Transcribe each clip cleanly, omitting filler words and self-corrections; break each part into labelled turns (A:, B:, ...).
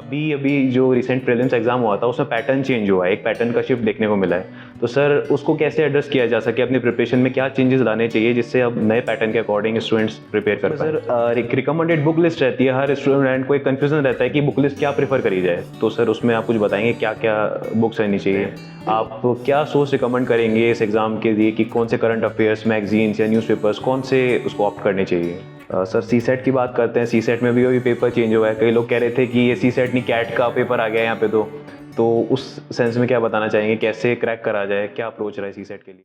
A: अभी जो recent prelims exam हुआ था उसमें पैटर्न चेंज हुआ है, एक पैटर्न का शिफ्ट देखने को मिला है। तो सर उसको कैसे एड्रेस किया जा सके, अपनी प्रिपरेशन में क्या चेंजेस लाने चाहिए जिससे अब नए पैटर्न के अकॉर्डिंग स्टूडेंट्स प्रिपेयर कर पाए? सर एक रिकमेंडेड बुक लिस्ट रहती है, हर स्टूडेंट को एक कन्फ्यूजन रहता है कि बुक लिस्ट क्या प्रेफर करी जाए। तो सर उसमें आप कुछ बताएंगे क्या क्या बुक्स रहनी चाहिए, आप क्या सोर्स रिकमेंड करेंगे इस एग्जाम के लिए कि कौन से करंट अफेयर्स, मैगजीन्स या न्यूज़पेपर्स कौन से उसको ऑप्ट करने चाहिए? सर सी सेट की बात करते हैं, सी सेट में भी वही पेपर चेंज हुआ है। कई लोग कह रहे थे कि ये सी सेट नहीं कैट का पेपर आ गया है यहाँ पे। तो उस सेंस में क्या बताना चाहेंगे, कैसे क्रैक करा जाए, क्या अप्रोच रहा है सी सेट के लिए?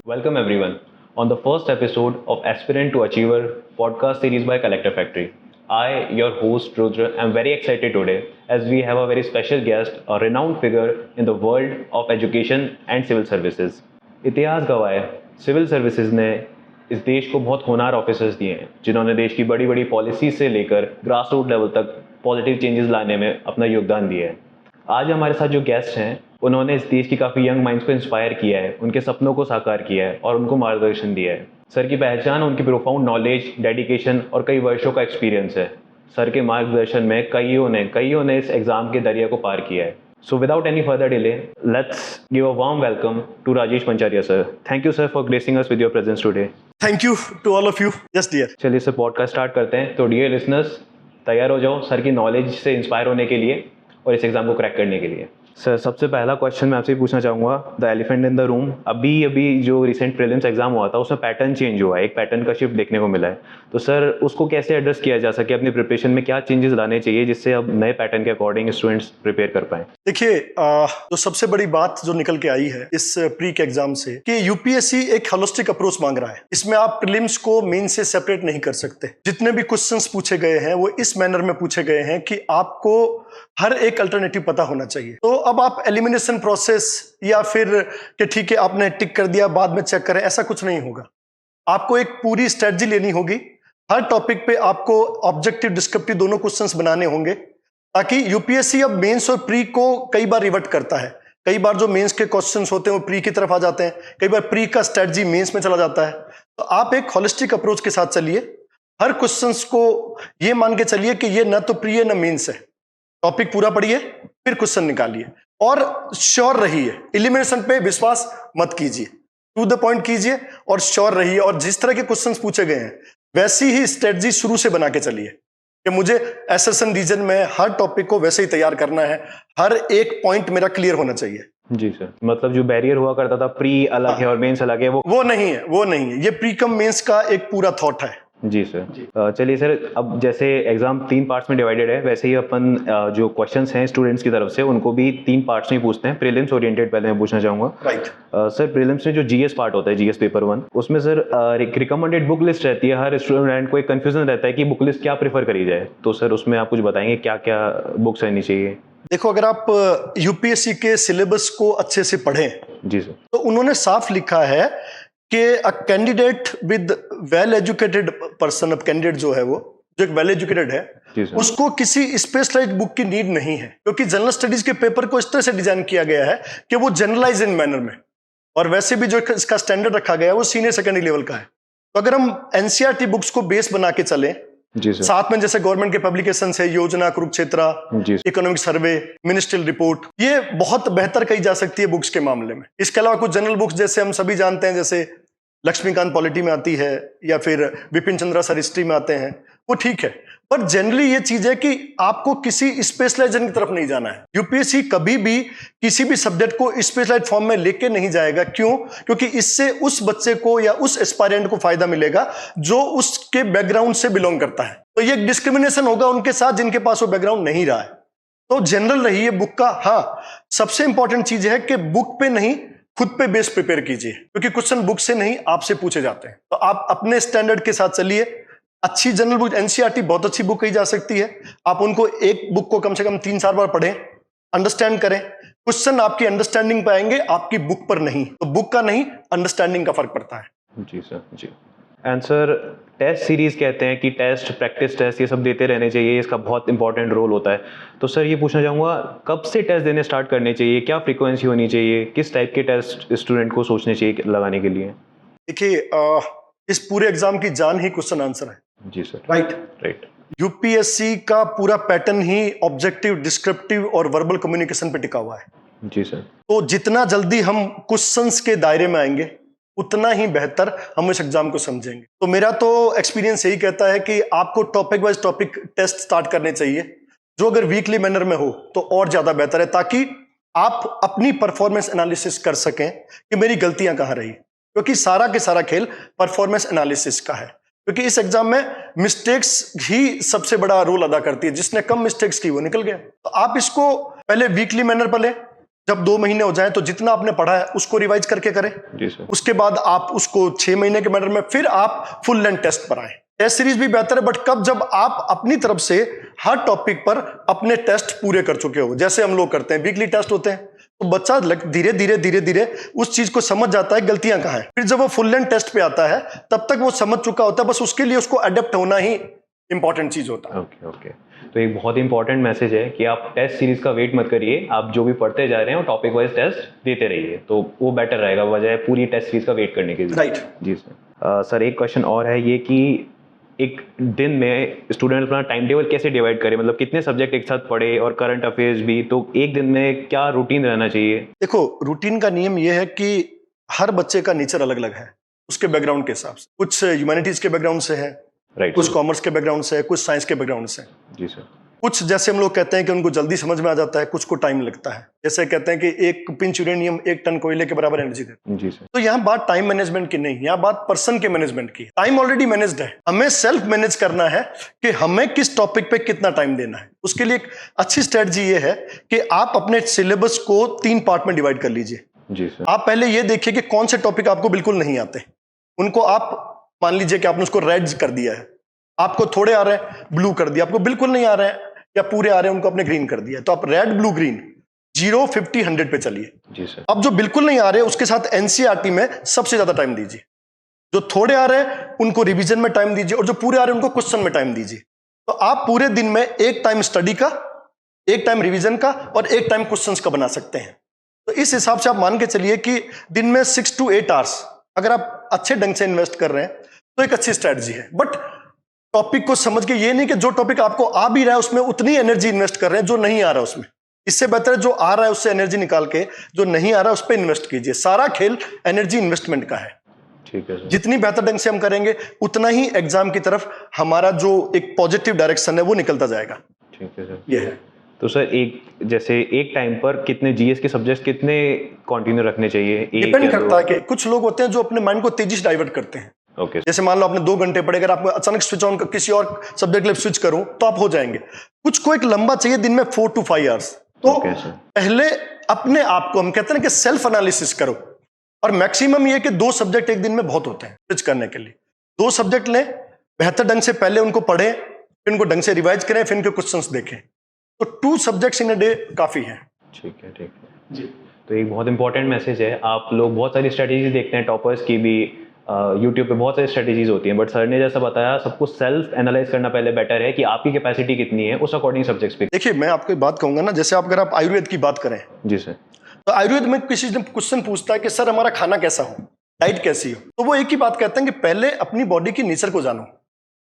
A: Welcome everyone on the first episode of Aspirant to Achiever podcast series by Collector Factory. I, your host Rudra, am very excited today as we have a very special guest, a renowned figure in the world of education and civil services. इतिहास गवाह है, civil services ने इस देश को बहुत होनहार officers दिए हैं जिन्होंने देश की बड़ी बड़ी पॉलिसी से लेकर ग्रास रूट लेवल तक पॉजिटिव चेंजेस लाने में अपना योगदान दिया है। आज हमारे साथ जो गेस्ट हैं उन्होंने इस देश की काफ़ी यंग माइंड्स को इंस्पायर किया है, उनके सपनों को साकार किया है और उनको मार्गदर्शन दिया है। सर की पहचान उनकी प्रोफाउंड नॉलेज, डेडिकेशन और कई वर्षों का एक्सपीरियंस है। सर के मार्गदर्शन में कईयों ने इस एग्जाम के दरिया को पार किया है। So without any further delay, let's give a warm welcome to Rajesh Pancharia sir. Thank you sir for gracing us with your presence today.
B: Thank you to all of you. Yes dear.
A: चलिए sir podcast start करते हैं। तो dear listeners, तैयार हो जाओ sir की knowledge से inspire होने के लिए और इस एग्जाम को क्रैक करने के लिए। सर सबसे पहला क्वेश्चन मैं आपसे पूछना चाहूँगा, the elephant in the room. अभी जो रिसेंट प्रीलिम्स एग्जाम हुआ था उसमें पैटर्न चेंज हुआ है, एक पैटर्न का शिफ्ट देखने को मिला है। तो सर उसको कैसे एड्रेस किया जा सके, अपनी प्रिपरेशन में क्या चेंजेस लाने चाहिए जिससे अब नए पैटर्न के अकॉर्डिंग स्टूडेंट्स प्रिपेयर कर पाए?
B: देखिए, तो सबसे बड़ी बात जो निकल के आई है इस प्री के एग्जाम से कि यूपीएससी एक होलिस्टिक अप्रोच मांग रहा है। इसमें आप प्रीलिम्स को मेन से सेपरेट नहीं कर सकते। जितने भी क्वेश्चंस पूछे गए हैं वो इस मैनर में पूछे गए हैं कि आपको हर एक अल्टरनेटिव पता होना चाहिए। तो अब आप एलिमिनेशन प्रोसेस या फिर कि ठीक है आपने टिक कर दिया बाद में चेक करें, ऐसा कुछ नहीं होगा। आपको एक पूरी स्ट्रेटजी लेनी होगी। हर टॉपिक पे आपको ऑब्जेक्टिव डिस्क्रिप्टिव दोनों क्वेश्चंस बनाने होंगे, ताकि यूपीएससी अब मेंस और प्री को कई बार रिवर्ट करता है। कई बार जो मेंस के क्वेश्चंस होते हैं वो प्री की तरफ आ जाते हैं, कई बार प्री का स्ट्रेटजी मेंस में चला जाता है। तो आप एक होलिस्टिक अप्रोच के साथ चलिए। हर क्वेश्चंस को ये मान के चलिए कि ये न तो प्री है न मेंस है। टॉपिक पूरा पढ़िए, फिर क्वेश्चन निकालिए और श्योर रहिए। एलिमिनेशन पे विश्वास मत कीजिए, टू द पॉइंट कीजिए और श्योर रहिए। और जिस तरह के क्वेश्चंस पूछे गए हैं वैसी ही स्ट्रेटजी शुरू से बना के चलिए कि मुझे एसएसएन रीजन में हर टॉपिक को वैसे ही तैयार करना है, हर एक पॉइंट मेरा क्लियर होना चाहिए।
A: जी सर, मतलब जो बैरियर हुआ करता था प्री अलग है और मेंस अलग है, वो नहीं है।
B: ये प्री कम मेंस का एक पूरा थॉट है।
A: जी सर। चलिए सर, अब जैसे एग्जाम 3 पार्ट्स में डिवाइडेड है, वैसे ही अपन जो क्वेश्चंस हैं स्टूडेंट्स की तरफ से उनको भी 3 पार्ट्स में पूछते हैं। प्रीलिम्स ओरिएंटेड पहले मैं पूछना चाहूंगा।
B: राइट।
A: सर प्रीलिम्स में जो जीएस पार्ट होता है, जीएस पेपर 1, उसमें सर एक रिकमेंडेड बुक लिस्ट रहती है। हर स्टूडेंट को एक कंफ्यूजन रहता है कि बुक लिस्ट क्या प्रेफर करी जाए। तो सर उसमें आप कुछ बताएंगे क्या क्या बुक्स रहनी चाहिए?
B: देखो, अगर आप यूपीएससी के सिलेबस को अच्छे से पढ़ें
A: जी सर,
B: तो उन्होंने साफ लिखा है कि a candidate with well educated person, अब कैंडिडेट जो है वो जो एक वेल एजुकेटेड है उसको किसी स्पेशलाइज्ड बुक की नीड नहीं है, क्योंकि जनरल स्टडीज के पेपर को इस तरह से डिजाइन किया गया है कि वो जनरलाइज इन मैनर में, और वैसे भी जो इसका स्टैंडर्ड रखा गया है वो सीनियर सेकेंडरी लेवल का है। तो अगर हम एनसीईआरटी बुक्स को बेस बना के चलें, साथ में जैसे गवर्नमेंट के पब्लिकेशन है, योजना, Kurukshetra, economic survey, ministerial report, ये बहुत बेहतर कही जा सकती है बुक्स के मामले में। इसके अलावा कुछ जनरल बुक्स जैसे हम सभी जानते हैं, जैसे लक्ष्मीकांत पॉलिटी में आती है या फिर विपिन चंद्रा सर हिस्ट्री में आते हैं, वो ठीक है। पर जनरली ये चीज है कि आपको किसी स्पेशलाइजेशन की तरफ नहीं जाना है। यूपीएससी कभी भी किसी भी सब्जेक्ट को स्पेशलाइज्ड फॉर्म में लेके नहीं जाएगा। क्यों? क्योंकि इससे उस बच्चे को या उस एस्पायरेंट को फायदा मिलेगा जो उसके बैकग्राउंड से बिलोंग करता है। तो ये डिस्क्रिमिनेशन होगा उनके साथ जिनके पास वो बैकग्राउंड नहीं रहा है। तो जनरल रहिए बुक का। हाँ, सबसे इंपॉर्टेंट चीज है कि बुक पे नहीं, खुद पे बेस प्रिपेयर कीजिए, क्योंकि क्वेश्चन बुक से नहीं आपसे पूछे जाते हैं। तो आप अपने स्टैंडर्ड के साथ चलिए। अच्छी जनरल बुक, एनसीईआरटी बहुत अच्छी बुक कही जा सकती है। आप उनको एक बुक को कम से कम 3-4 बार पढ़ें, अंडरस्टैंड करें। क्वेश्चन आपकी अंडरस्टैंडिंग पे आएंगे, आपकी बुक पर नहीं। तो बुक का नहीं, अंडरस्टैंडिंग का फर्क पड़ता है।
A: जी सर, जी। एंड सर टेस्ट सीरीज कहते हैं कि टेस्ट प्रैक्टिस टेस्ट ये सब देते रहने चाहिए, इसका बहुत इंपॉर्टेंट रोल होता है। तो सर ये पूछना चाहूँगा, कब से टेस्ट देने स्टार्ट करने चाहिए, क्या फ्रीक्वेंसी होनी चाहिए, किस टाइप के टेस्ट स्टूडेंट को सोचने चाहिए लगाने के लिए?
B: देखिए, इस पूरे एग्जाम की जान ही क्वेश्चन आंसर है।
A: जी सर।
B: राइट। यूपीएससी का पूरा पैटर्न ही ऑब्जेक्टिव, डिस्क्रिप्टिव और वर्बल कम्युनिकेशन पे टिका हुआ है।
A: जी सर।
B: तो जितना जल्दी हम क्वेश्चंस के दायरे में आएंगे उतना ही बेहतर हम इस एग्जाम को समझेंगे। तो मेरा तो एक्सपीरियंस यही कहता है कि आपको topic wise topic test start करने चाहिए, जो अगर वीकली मैनर में हो तो और ज्यादा बेहतर है, ताकि आप अपनी परफॉर्मेंस एनालिसिस कर सकें कि मेरी गलतियां कहाँ रही, क्योंकि सारा के सारा खेल परफॉर्मेंस एनालिसिस का है। क्योंकि इस एग्जाम में मिस्टेक्स ही सबसे बड़ा रोल अदा करती है। जिसने कम मिस्टेक्स की वो निकल गया। तो आप इसको पहले वीकली मैनर पर लें, जब 2 महीने हो जाए तो जितना आपने पढ़ा है उसको रिवाइज करके करें।
A: जी सर।
B: उसके बाद आप उसको 6 महीने के मैनर में फिर आप फुल लेंथ टेस्ट पर आए। टेस्ट सीरीज भी बेहतर है, बट कब, जब आप अपनी तरफ से हर टॉपिक पर अपने टेस्ट पूरे कर चुके हो। जैसे हम लोग करते हैं, वीकली टेस्ट होते हैं, तो बच्चा धीरे धीरे उस चीज को समझ जाता है गलतियां कहाँ हैं। फिर जब वो फुल लेंथ टेस्ट पे आता है तब तक वो समझ चुका होता है, बस उसके लिए उसको अडेप्ट होना ही इंपॉर्टेंट चीज होता है।
A: ओके। तो एक बहुत इंपॉर्टेंट मैसेज है कि आप टेस्ट सीरीज का वेट मत करिए, आप जो भी पढ़ते जा रहे हैं वो टॉपिक वाइज टेस्ट देते रहिए, तो वो बेटर रहेगा बजाय पूरी टेस्ट सीरीज का वेट करने के लिए।
B: राइट।
A: जी सर। सर एक क्वेश्चन और है ये कि एक दिन में स्टूडेंट अपना टाइम टेबल कैसे डिवाइड करे, मतलब कितने सब्जेक्ट एक साथ पढ़े और करंट अफेयर्स भी, तो एक दिन में क्या रूटीन रहना चाहिए?
B: देखो, रूटीन का नियम यह है कि हर बच्चे का नेचर अलग अलग है, उसके बैकग्राउंड के हिसाब से। कुछ ह्यूमैनिटीज के बैकग्राउंड से है,
A: राइट,
B: कुछ कॉमर्स के बैकग्राउंड से है, कुछ साइंस के बैकग्राउंड से।
A: जी सर।
B: कुछ जैसे हम लोग कहते हैं कि उनको जल्दी समझ में आ जाता है, कुछ को टाइम लगता है। जैसे कहते हैं कि 1 पिंच यूरेनियम 1 टन कोयले के बराबर एनर्जी देता है।
A: जी सर।
B: तो यहाँ बात टाइम मैनेजमेंट की नहीं, यहाँ बात पर्सन के मैनेजमेंट की। टाइम ऑलरेडी मैनेज्ड है, हमें सेल्फ मैनेज करना है कि हमें किस टॉपिक पे कितना टाइम देना है। उसके लिए एक अच्छी स्ट्रेटजी ये है कि आप अपने सिलेबस को 3 पार्ट में डिवाइड कर लीजिए।
A: जी सर। आप
B: पहले ये देखिए कि कौन से टॉपिक आपको बिल्कुल नहीं आते, उनको आप मान लीजिए कि आपने उसको रेड कर दिया है। आपको थोड़े आ रहे हैं, ब्लू कर दिया। आपको बिल्कुल नहीं आ रहे हैं या पूरे आ रहे हैं, उनको आपने ग्रीन कर दिया। तो आप रेड, ब्लू, ग्रीन 0, 50, 100 पे चलिए।
A: जी सर।
B: अब जो बिल्कुल नहीं आ रहे उसके साथ एनसीईआरटी में सबसे ज्यादा टाइम दीजिए। जो थोड़े आ रहे हैं उनको रिवीजन में टाइम दीजिए, और जो पूरे आ रहे हैं उनको क्वेश्चन में टाइम दीजिए। तो आप पूरे दिन में एक टाइम स्टडी का, एक टाइम रिवीजन का और एक टाइम क्वेश्चंस का बना सकते हैं। तो इस हिसाब से आप मान के चलिए कि दिन में 6 to 8 आवर्स अगर आप अच्छे ढंग से इन्वेस्ट कर रहे हैं तो एक अच्छी स्ट्रेटजी है। बट टॉपिक को समझ के, ये नहीं कि जो टॉपिक आपको आ भी रहा है उसमें उतनी एनर्जी इन्वेस्ट कर रहे हैं जो नहीं आ रहा है उसमें। इससे बेहतर है जो आ रहा है उससे एनर्जी निकाल के जो नहीं आ रहा है उस पर इन्वेस्ट कीजिए। सारा खेल एनर्जी इन्वेस्टमेंट का है।
A: ठीक है सर।
B: जितनी बेहतर ढंग से हम करेंगे उतना ही एग्जाम की तरफ हमारा जो एक पॉजिटिव डायरेक्शन है वो निकलता जाएगा।
A: ठीक है सर।
B: ये है।
A: तो सर जैसे एक टाइम पर कितने जीएस के सब्जेक्ट्स कितने कंटिन्यू रखने चाहिए?
B: डिपेंड करता है कि कुछ लोग होते हैं जो अपने माइंड को तेजी से डाइवर्ट करते हैं।
A: ओके।
B: जैसे मान लो आपने 2 घंटे पढ़े, अगर आप अचानक स्विच ऑन किसी और सब्जेक्ट लिए स्विच करूं तो आप हो जाएंगे। कुछ को एक लंबा चाहिए, दिन में 4 to 5 आवर्स। तो पहले अपने आप को, हम कहते हैं कि सेल्फ एनालिसिस करो, और मैक्सिमम ये कि 2 सब्जेक्ट एक दिन में बहुत होते हैं स्विच करने के लिए। 2 सब्जेक्ट लें, बेहतर ढंग से पहले उनको पढ़ें, फिर उनको ढंग से रिवाइज करें, फिर इनके क्वेश्चंस देखें। तो 2 सब्जेक्ट्स इन अ डे काफी है।
A: ठीक है जी। तो एक बहुत इंपॉर्टेंट मैसेज है। आप लोग बहुत सारी स्ट्रेटेजीज देखते हैं टॉपर्स की भी, यूट्यूब पे बहुत सारी स्ट्रेटेजीज होती हैं, बट सर ने जैसा बताया सबको सेल्फ एनालाइज करना पहले बेटर है कि आपकी कैपेसिटी कितनी है, उस अकॉर्डिंग सब्जेक्ट्स पे।
B: देखिए, मैं आपको एक बात कहूंगा ना, जैसे अगर आप आयुर्वेद की बात करें।
A: जी सर। तो
B: आयुर्वेद में किसी ने क्वेश्चन पूछता है कि सर हमारा खाना कैसा हो, डाइट कैसी हो, तो वो एक ही बात कहते हैं कि पहले अपनी बॉडी की नेचर को जानो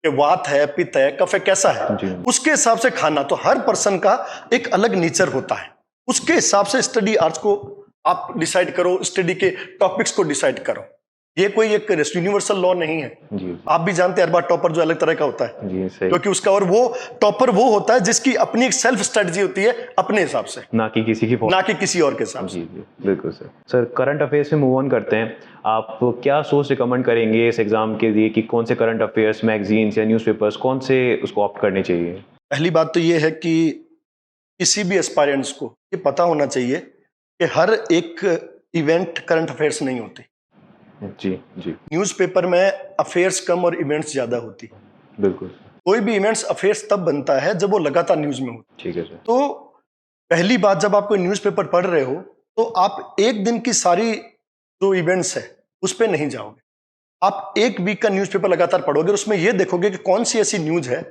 B: कि वात है, पित्त है, कफ है, कैसा है, उसके हिसाब से खाना। तो हर पर्सन का एक अलग नेचर होता है, उसके हिसाब से स्टडी आवर्स को आप डिसाइड करो, स्टडी के टॉपिक्स को डिसाइड करो। ये कोई एक यूनिवर्सल लॉ नहीं है।
A: जी।
B: आप भी जानते हैं हर बार टॉपर जो अलग तरह का होता है।
A: जी सही।
B: क्योंकि उसका, और वो टॉपर वो होता है जिसकी अपनी एक सेल्फ स्ट्रेटजी होती है अपने हिसाब से, ना कि किसी और के हिसाब से।
A: जी बिल्कुल सर। सर करंट अफेयर्स में मूव ऑन करते हैं। आप क्या सोच रिकमेंड करेंगे इस एग्जाम के लिए कि कौन से करंट अफेयर्स, मैगजीन्स या न्यूज़पेपर्स, कौन से उसको ऑप्ट करने चाहिए? पहली
B: बात तो ये है कि किसी भी एस्पायरेंट्स को ये पता होना चाहिए कि हर एक इवेंट करंट अफेयर्स नहीं होती।
A: जी।
B: न्यूज़पेपर में अफेयर्स कम और इवेंट्स ज्यादा होती।
A: बिल्कुल।
B: कोई भी इवेंट्स अफेयर्स तब बनता है जब वो लगातार न्यूज में हो।
A: ठीक है सर।
B: तो पहली बात, जब आप कोई न्यूज़पेपर पढ़ रहे हो तो आप एक दिन की सारी जो इवेंट्स है उस पर नहीं जाओगे। आप एक वीक का न्यूज़पेपर लगातार पढ़ोगे, उसमें यह देखोगे कि कौन सी ऐसी न्यूज है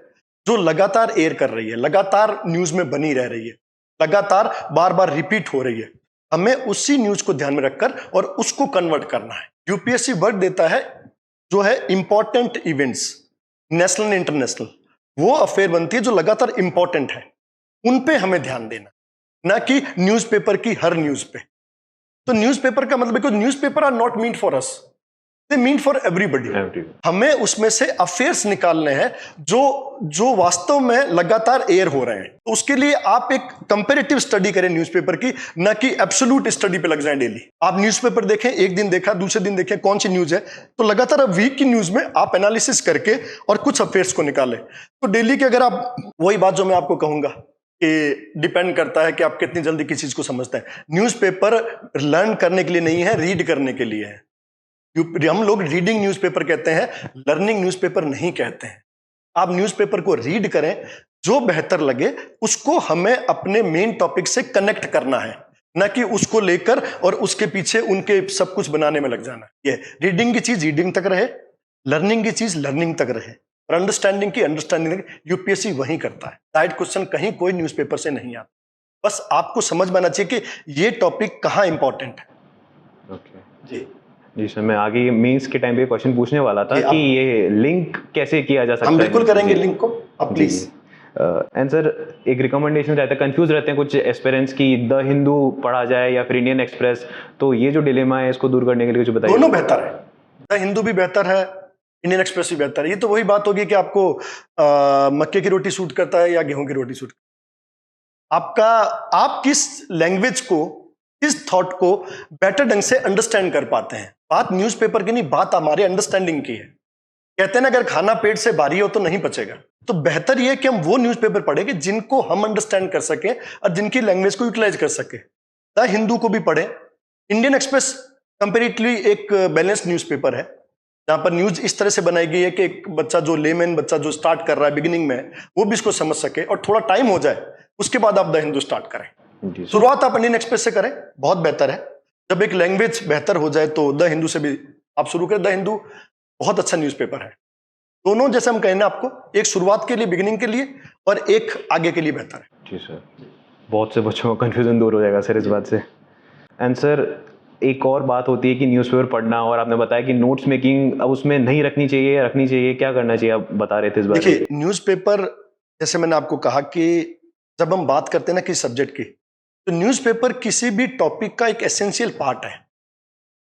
B: जो लगातार एयर कर रही है, लगातार न्यूज में बनी रह रही है, लगातार बार बार रिपीट हो रही है। हमें उसी न्यूज को ध्यान में रखकर और उसको कन्वर्ट करना है। यूपीएससी वर्क देता है जो है इंपॉर्टेंट इवेंट्स, नेशनल इंटरनेशनल, वो अफेयर बनती है जो लगातार इंपॉर्टेंट है, उन पे हमें ध्यान देना, ना कि न्यूज़पेपर की हर न्यूज पे। तो न्यूज़पेपर का मतलब, because newspaper are not mean for us, they mean for everybody. हमें उसमें से अफेयर्स निकालने हैं जो वास्तव में लगातार एयर हो रहे हैं। तो उसके लिए आप एक कंपैरेटिव स्टडी करें न्यूज़पेपर की, ना कि एब्सोल्यूट स्टडी पे लग जाएं डेली। आप न्यूज़पेपर देखें, एक दिन देखा, दूसरे दिन देखें कौन सी न्यूज है, तो लगातार वीक की न्यूज में आप एनालिसिस करके और कुछ अफेयर्स को निकालें। तो डेली के अगर आप, वही बात जो मैं आपको कहूंगा कि डिपेंड करता है कि आप कितनी जल्दी किसी चीज को समझते हैं। न्यूज़पेपर लर्न करने के लिए नहीं है, रीड करने के लिए है। हम लोग रीडिंग न्यूज़पेपर कहते हैं, लर्निंग न्यूज़पेपर नहीं कहते हैं। आप न्यूज़पेपर को रीड करें, जो बेहतर लगे उसको हमें अपने मेन टॉपिक से कनेक्ट करना है, ना कि उसको लेकर और उसके पीछे उनके सब कुछ बनाने में लग जाना। ये रीडिंग की चीज रीडिंग तक रहे, लर्निंग की चीज लर्निंग तक रहे, और अंडरस्टैंडिंग की अंडरस्टैंडिंग तक। यूपीएससी वही करता है। डायरेक्ट क्वेश्चन कहीं कोई न्यूज़पेपर से नहीं आता। बस आपको समझ में आना चाहिए कि ये टॉपिक कहाँ इंपॉर्टेंट है।
A: जी जी सर, मैं आगे मेंस के टाइम पे क्वेश्चन पूछने वाला था कि ये लिंक कैसे किया जा सकता है।
B: हम बिल्कुल करेंगे लिंक को, आप प्लीज।
A: एंड सर, एक रिकमेंडेशन रहता है, कंफ्यूज रहते हैं कुछ एस्पिरेंट्स की द हिंदू पढ़ा जाए या फिर इंडियन एक्सप्रेस, तो ये जो डिलेमा है इसको दूर करने के लिए कुछ बताइए।
B: दोनों बेहतर है, द हिंदू भी बेहतर है, इंडियन एक्सप्रेस भी बेहतर है। ये तो वही बात होगी कि आपको मक्के की रोटी सूट करता है या गेहूं की रोटी सूट करता है। आप किस लैंग्वेज को, किस थॉट को बेटर ढंग से अंडरस्टैंड कर पाते हैं। बात न्यूज़पेपर की नहीं, बात हमारे अंडरस्टैंडिंग की है। कहते हैं ना, अगर खाना पेट से भारी हो तो नहीं पचेगा। तो बेहतर यह कि हम वो न्यूज़पेपर पढ़ें कि जिनको हम अंडरस्टैंड कर सकें और जिनकी लैंग्वेज को यूटिलाइज कर सके। द हिंदू को भी पढ़ें। इंडियन एक्सप्रेस कंपेरेटिवली एक बैलेंस्ड न्यूज़पेपर है, जहां पर न्यूज इस तरह से बनाई गई है कि एक बच्चा जो लेमैन बच्चा जो स्टार्ट कर रहा है बिगिनिंग में, वो भी इसको समझ सके और थोड़ा टाइम हो जाए, उसके बाद आप द हिंदू स्टार्ट करें। शुरुआत आप इंडियन एक्सप्रेस से करें, बहुत बेहतर है। जब एक लैंग्वेज बेहतर हो जाए तो द हिंदू से भी आप शुरू करें। द हिंदू बहुत अच्छा न्यूज़पेपर है। दोनों जैसे हम कहने आपको, एक शुरुआत के लिए, बिगिनिंग के लिए, और एक आगे के लिए बेहतर है।
A: जी सर, बहुत से बच्चों का कंफ्यूजन दूर हो जाएगा सर इस बात से। एंड सर, एक और बात होती है कि न्यूज़पेपर पढ़ना, और आपने बताया कि नोट्स मेकिंग अब उसमें नहीं रखनी चाहिए, रखनी चाहिए, क्या करना चाहिए, आप बता रहे थे इस बारे में।
B: देखिए, न्यूज़पेपर जैसे मैंने आपको कहा कि जब हम बात करते हैं ना किसी सब्जेक्ट की, तो न्यूज़पेपर किसी भी टॉपिक का एक एसेंशियल पार्ट है।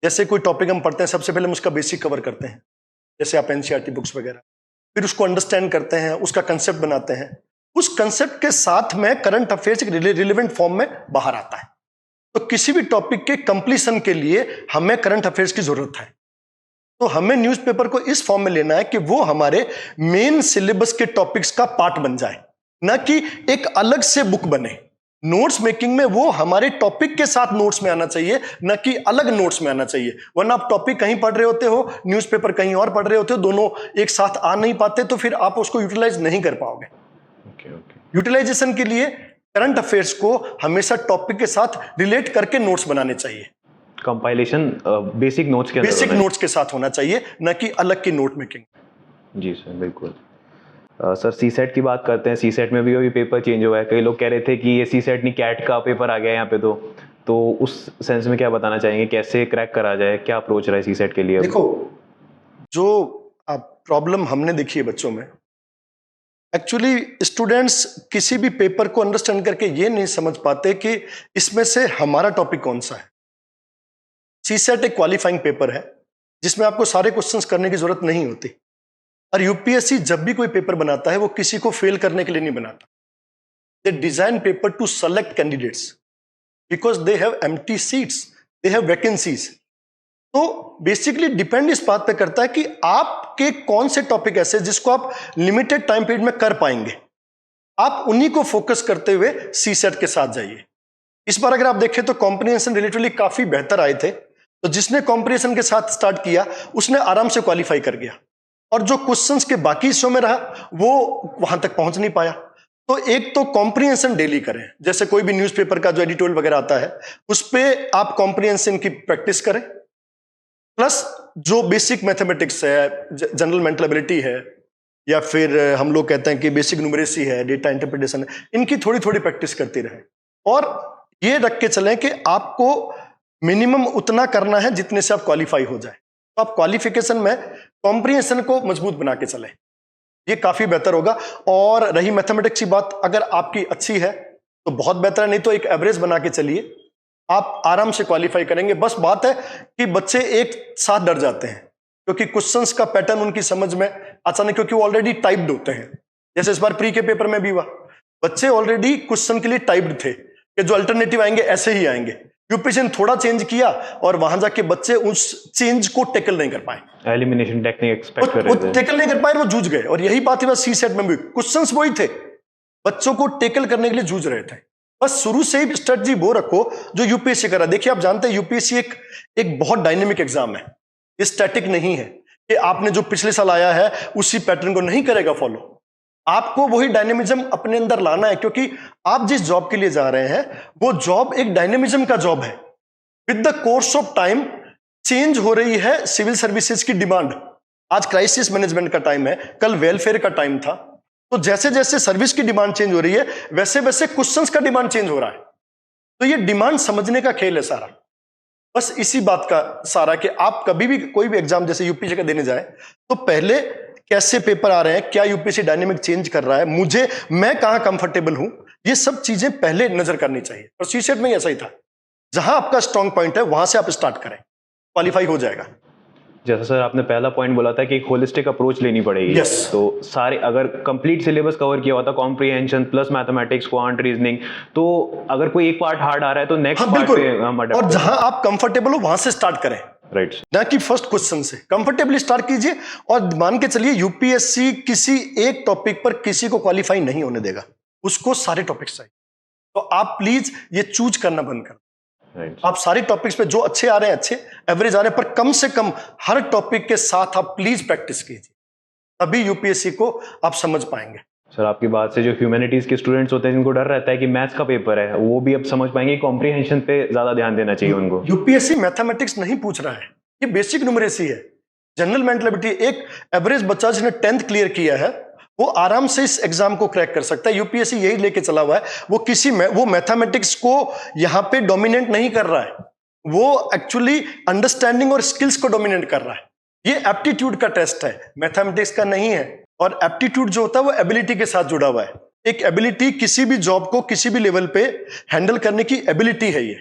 B: जैसे कोई टॉपिक हम पढ़ते हैं, सबसे पहले हम उसका बेसिक कवर करते हैं, जैसे आप एनसीईआरटी बुक्स वगैरह, फिर उसको अंडरस्टैंड करते हैं, उसका कंसेप्ट बनाते हैं। उस कंसेप्ट के साथ में करंट अफेयर्स रिलेवेंट फॉर्म में बाहर आता है। तो किसी भी टॉपिक के कंप्लीशन के लिए हमें करंट अफेयर्स की जरूरत है। तो हमें न्यूज़पेपर को इस फॉर्म में लेना है कि वो हमारे मेन सिलेबस के टॉपिक्स का पार्ट बन जाए, ना कि एक अलग से बुक बने। नोट्स मेकिंग में वो हमारे टॉपिक के साथ नोट्स में आना चाहिए, ना कि अलग नोट्स में आना चाहिए। वरना आप टॉपिक कहीं पढ़ रहे होते हो, न्यूज़पेपर कहीं और पढ़ रहे होते हो, दोनों एक साथ आ नहीं पाते, तो फिर आप उसको यूटिलाइज नहीं कर पाओगे। यूटिलाइजेशन के लिए करंट अफेयर्स को हमेशा टॉपिक के साथ रिलेट करके नोट्स बनाने चाहिए।
A: कंपाइलेशन बेसिक नोट्स के
B: साथ होना चाहिए, न कि अलग की नोट मेकिंग।
A: जी सर, बिल्कुल। सर, सीसेट की बात करते हैं। सीसेट में भी अभी पेपर चेंज हुआ है। कई लोग कह रहे थे कि ये सीसेट नहीं, कैट का पेपर आ गया यहाँ पे। तो उस सेंस में क्या बताना चाहेंगे, कैसे क्रैक करा जाए, क्या अप्रोच रहा है सीसेट के लिए?
B: देखो, जो प्रॉब्लम हमने देखी है बच्चों में, एक्चुअली स्टूडेंट्स किसी भी पेपर को अंडरस्टैंड करके ये नहीं समझ पाते कि इसमें से हमारा टॉपिक कौन सा है। सीसेट एक क्वालिफाइंग पेपर है जिसमें आपको सारे क्वेश्चंस करने की जरूरत नहीं होती। और यूपीएससी जब भी कोई पेपर बनाता है वो किसी को फेल करने के लिए नहीं बनाता। They design paper to select candidates because they have empty seats, they have vacancies. तो बेसिकली डिपेंड इस बात पे करता है कि आपके कौन से टॉपिक ऐसे जिसको आप लिमिटेड टाइम पीरियड में कर पाएंगे, आप उन्हीं को फोकस करते हुए सीसेट के साथ जाइए। इस बार अगर आप देखें तो कॉम्प्रिहेंशन रिलेटिवली काफी बेहतर आए थे, तो जिसने कॉम्प्रिहेंशन के साथ स्टार्ट किया उसने आराम से क्वालिफाई कर गया, और जो क्वेश्चंस के बाकी हिस्सों में रहा वो वहां तक पहुंच नहीं पाया। तो एक तो कॉम्प्रिहेंशन डेली करें, जैसे कोई भी न्यूज़पेपर का जो एडिटोरियल वगैरह आता है उस पे आप कॉम्प्रिहेंशन की प्रैक्टिस करें, प्लस जो बेसिक मैथमेटिक्स है, जनरल मेंटल एबिलिटी है, या फिर हम लोग कहते हैं कि बेसिक न्यूमरेसी है, डेटा इंटरप्रिटेशन है, इनकी थोड़ी थोड़ी प्रैक्टिस करते रहे। और ये रख के चलें कि आपको मिनिमम उतना करना है जितने से आप क्वालिफाई हो जाए। तो आप क्वालिफिकेशन में कॉम्प्रिहेंशन को मजबूत बना के चले, ये काफी बेहतर होगा। और रही मैथमेटिक्स की बात, अगर आपकी अच्छी है तो बहुत बेहतर है, नहीं तो एक एवरेज बना के चलिए, आप आराम से क्वालिफाई करेंगे। बस बात है कि बच्चे एक साथ डर जाते हैं क्योंकि क्वेश्चंस का पैटर्न उनकी समझ में अचानक, क्योंकि वो ऑलरेडी टाइप्ड होते हैं। जैसे इस बार प्री के पेपर में भी हुआ, बच्चे ऑलरेडी क्वेश्चन के लिए टाइप्ड थे कि जो अल्टरनेटिव आएंगे ऐसे ही आएंगे। यूपीएससी ने थोड़ा चेंज किया और वहां जाके बच्चे उस चेंज को टैकल नहीं कर पाए,
A: एलिमिनेशन टेक्निक एक्सपेक्ट कर रहे थे,
B: टैकल नहीं कर पाए, वो जूझ गए। और यही बात है सी सेट में भी, क्वेश्चंस वही थे, बच्चों को टैकल करने के लिए जूझ रहे थे। बस शुरू से ही स्ट्रेटजी वो रखो जो यूपीएससी करा। देखिए, आप जानते हैं यूपीएससी एक बहुत डायनेमिक एग्जाम है, ये स्टैटिक नहीं है कि आपने जो पिछले साल आया है उसी पैटर्न को नहीं करेगा फॉलो। आपको वही डायनेमिज्म अपने अंदर लाना है, क्योंकि आप जिस जॉब के लिए जा रहे हैं वो जॉब एक डायनेमिज्म का जॉब है। With the course of time change हो रही है सिविल सर्विसेज की डिमांड। आज क्राइसिस मैनेजमेंट का टाइम है, कल वेलफेयर का टाइम था। तो जैसे जैसे सर्विस की डिमांड चेंज हो रही है वैसे वैसे क्वेश्चंस का डिमांड चेंज हो रहा है। तो ये डिमांड समझने का खेल है सारा। बस इसी बात का सारा कि आप कभी भी कोई भी एग्जाम जैसे यूपीएससी का देने जाए तो पहले कैसे पेपर आ रहे हैं, क्या यूपीएससी डायनेमिक चेंज कर रहा है, मैं कहां कंफर्टेबल हूं, ये सब चीजें पहले नजर करनी चाहिए। और सीसेट में ऐसा ही था, जहां आपका स्ट्रॉन्ग पॉइंट है वहां से आप स्टार्ट करें, क्वालिफाई हो जाएगा।
A: जैसा सर आपने पहला पॉइंट बोला था कि एक होलिस्टिक अप्रोच लेनी पड़ेगी।
B: yes.
A: तो सारे अगर कंप्लीट सिलेबस कवर किया हुआ था, comprehension plus mathematics, quant, reasoning, तो अगर कोई एक पार्ट हार्ड आ रहा है तो नेक्स्ट पार्ट पे हम अडॉप्ट,
B: और जहां आप कंफर्टेबल हो वहां से स्टार्ट करें,
A: राइट,
B: ना कि फर्स्ट क्वेश्चन से। कंफर्टेबली स्टार्ट कीजिए और मान के चलिए यूपीएससी किसी एक टॉपिक पर किसी को क्वालिफाई नहीं होने देगा, उसको सारे टॉपिक्स चाहिए। तो आप प्लीज ये चूज करना बंद कर। आप सारे टॉपिक्स पे जो अच्छे आ रहे हैं अच्छे, एवरेज आ रहे हैं, पर कम से कम हर टॉपिक के साथ आप प्लीज प्रैक्टिस कीजिए, तभी यूपीएससी को आप समझ पाएंगे।
A: सर आपकी बात से जो ह्यूमैनिटीज के स्टूडेंट्स होते हैं जिनको डर रहता है कि मैथ्स का पेपर है, वो भी अब समझ पाएंगे कॉम्प्रिहेंशन पे ज्यादा ध्यान देना चाहिए उनको।
B: यूपीएससी मैथमेटिक्स नहीं पूछ रहा है, ये बेसिक न्यूमरेसी है, जनरल मेंटल एबिलिटी। एक एवरेज बच्चा जिसने 10th क्लियर किया है वो आराम से इस एग्जाम को क्रैक कर सकता है। यूपीएससी यही लेके चला हुआ है, वो मैथमेटिक्स को यहां पे डोमिनेट नहीं कर रहा है, वो एक्चुअली अंडरस्टैंडिंग और स्किल्स को डोमिनेट कर रहा है। ये एप्टीट्यूड का टेस्ट है, मैथमेटिक्स का नहीं है। और एप्टीट्यूड जो होता है वो एबिलिटी के साथ जुड़ा हुआ है। एक एबिलिटी, किसी भी जॉब को किसी भी लेवल पे हैंडल करने की एबिलिटी है ये,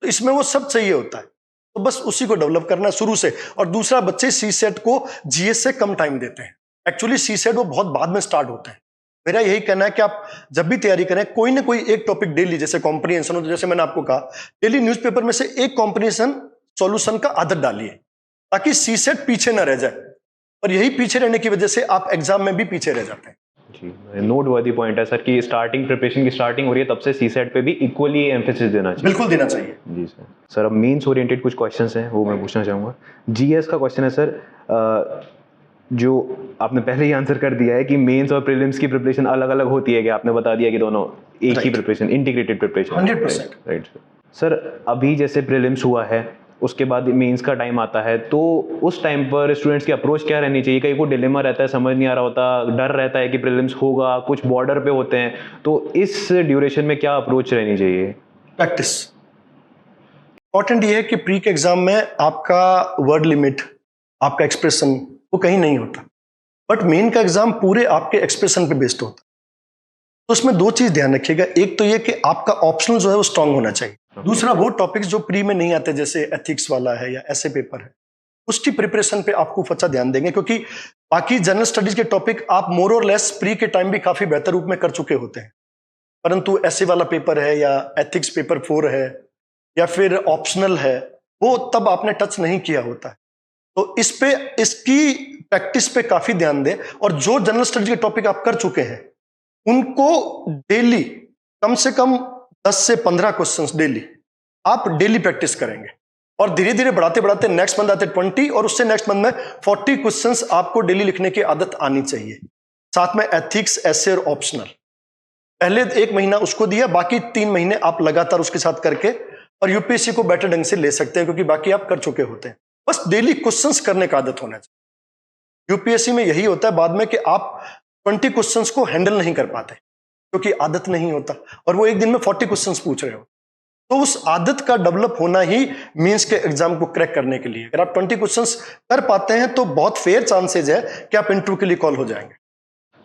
B: तो इसमें वो सब चाहिए होता है। तो बस उसी को डेवलप करना शुरू से। और दूसरा, बच्चे सी सेट को जीएस से कम टाइम देते हैं। एक्चुअली सी सेट वो बहुत बाद में स्टार्ट होते हैं। मेरा यही कहना है कि आप जब भी तैयारी करें कोई ना कोई एक टॉपिक डेली, जैसे कॉम्प्रिहेंशन हो तो जैसे मैंने आपको कहा, डेली न्यूज़पेपर में से एक कॉम्प्रिहेंशन सॉल्यूशन का आदत डालिए ताकि सी सेट पीछे ना रह जाए। और यही पीछे रहने की वजह से आप एग्जाम में भी पीछे रह जाते हैं।
A: जी, नोट वर्दी पॉइंट है सर कि स्टार्टिंग प्रिपरेशन की स्टार्टिंग हो रही है तब से सीसेट पे भी इक्वली एम्फेसिस देना चाहिए।
B: बिल्कुल देना चाहिए।
A: जी सर। सर अब मेंस ओरिएंटेड कुछ क्वेश्चंस हैं वो मैं पूछना चाहूँगा। जीएस का क्वेश्चन है सर, जो आपने पहले ही आंसर कर दिया है कि मेंस और प्रीलिम्स की प्रिपरेशन अलग अलग होती है, कि आपने बता दिया कि दोनों एक ही preparation, integrated preparation.
B: 100%।
A: Right sir. अभी जैसे प्रीलिम्स हुआ है, उसके बाद मेंस का टाइम आता है, तो उस टाइम पर स्टूडेंट्स की अप्रोच क्या रहनी चाहिए? कहीं को डिलेमा रहता है, समझ नहीं आ रहा होता, डर रहता है कि प्रीलिम्स होगा, कुछ बॉर्डर पे होते हैं, तो इस ड्यूरेशन में क्या अप्रोच रहनी चाहिए?
B: प्रैक्टिस। इंपॉर्टेंट ये है कि प्री के एग्जाम में आपका वर्ड लिमिट, आपका एक्सप्रेशन वो कहीं नहीं होता, बट मेन का एग्जाम पूरे आपके एक्सप्रेशन पे बेस्ड होता है। तो उसमें दो चीज ध्यान रखिएगा, एक तो ये कि आपका ऑप्शनल जो है वो स्ट्रांग होना चाहिए। दूसरा, वो टॉपिक्स जो प्री में नहीं आते, जैसे एथिक्स वाला है या ऐसे पेपर है, उसकी प्रिपरेशन पे आपको अच्छा ध्यान देंगे, क्योंकि बाकी जनरल स्टडीज के टॉपिक आप मोर और लेस प्री के टाइम भी काफी बेहतर रूप में कर चुके होते हैं, परंतु ऐसे वाला पेपर है या एथिक्स पेपर 4 है या फिर ऑप्शनल है, वो तब आपने टच नहीं किया होता है। तो इस पे, इसकी प्रैक्टिस पे काफी ध्यान दें। और जो जनरल स्टडीज के टॉपिक आप कर चुके हैं उनको डेली कम से कम 10 से 15 क्वेश्चंस डेली आप डेली प्रैक्टिस करेंगे, और धीरे धीरे बढ़ाते बढ़ाते नेक्स्ट मंथ आते 20, और उससे नेक्स्ट मंथ में 40 क्वेश्चंस आपको डेली लिखने की आदत आनी चाहिए। साथ में एथिक्स, एसे और ऑप्शनल, पहले 1 महीना उसको दिया, बाकी 3 महीने आप लगातार उसके साथ करके और यूपीएससी को बेटर ढंग से ले सकते हैं, क्योंकि बाकी आप कर चुके होते हैं। बस डेली क्वेश्चंस करने का आदत होना चाहिए। यूपीएससी में यही होता है बाद में कि आप 20 क्वेश्चंस को हैंडल नहीं कर पाते क्योंकि आदत नहीं होता, और वो एक दिन में 40 क्वेश्चंस पूछ रहे हो। तो उस आदत का डेवलप होना ही मींस के एग्जाम को क्रैक करने के लिए। अगर आप 20 क्वेश्चंस कर पाते हैं तो बहुत फेयर चांसेज है कि आप इंटरव्यू के लिए कॉल हो जाएंगे।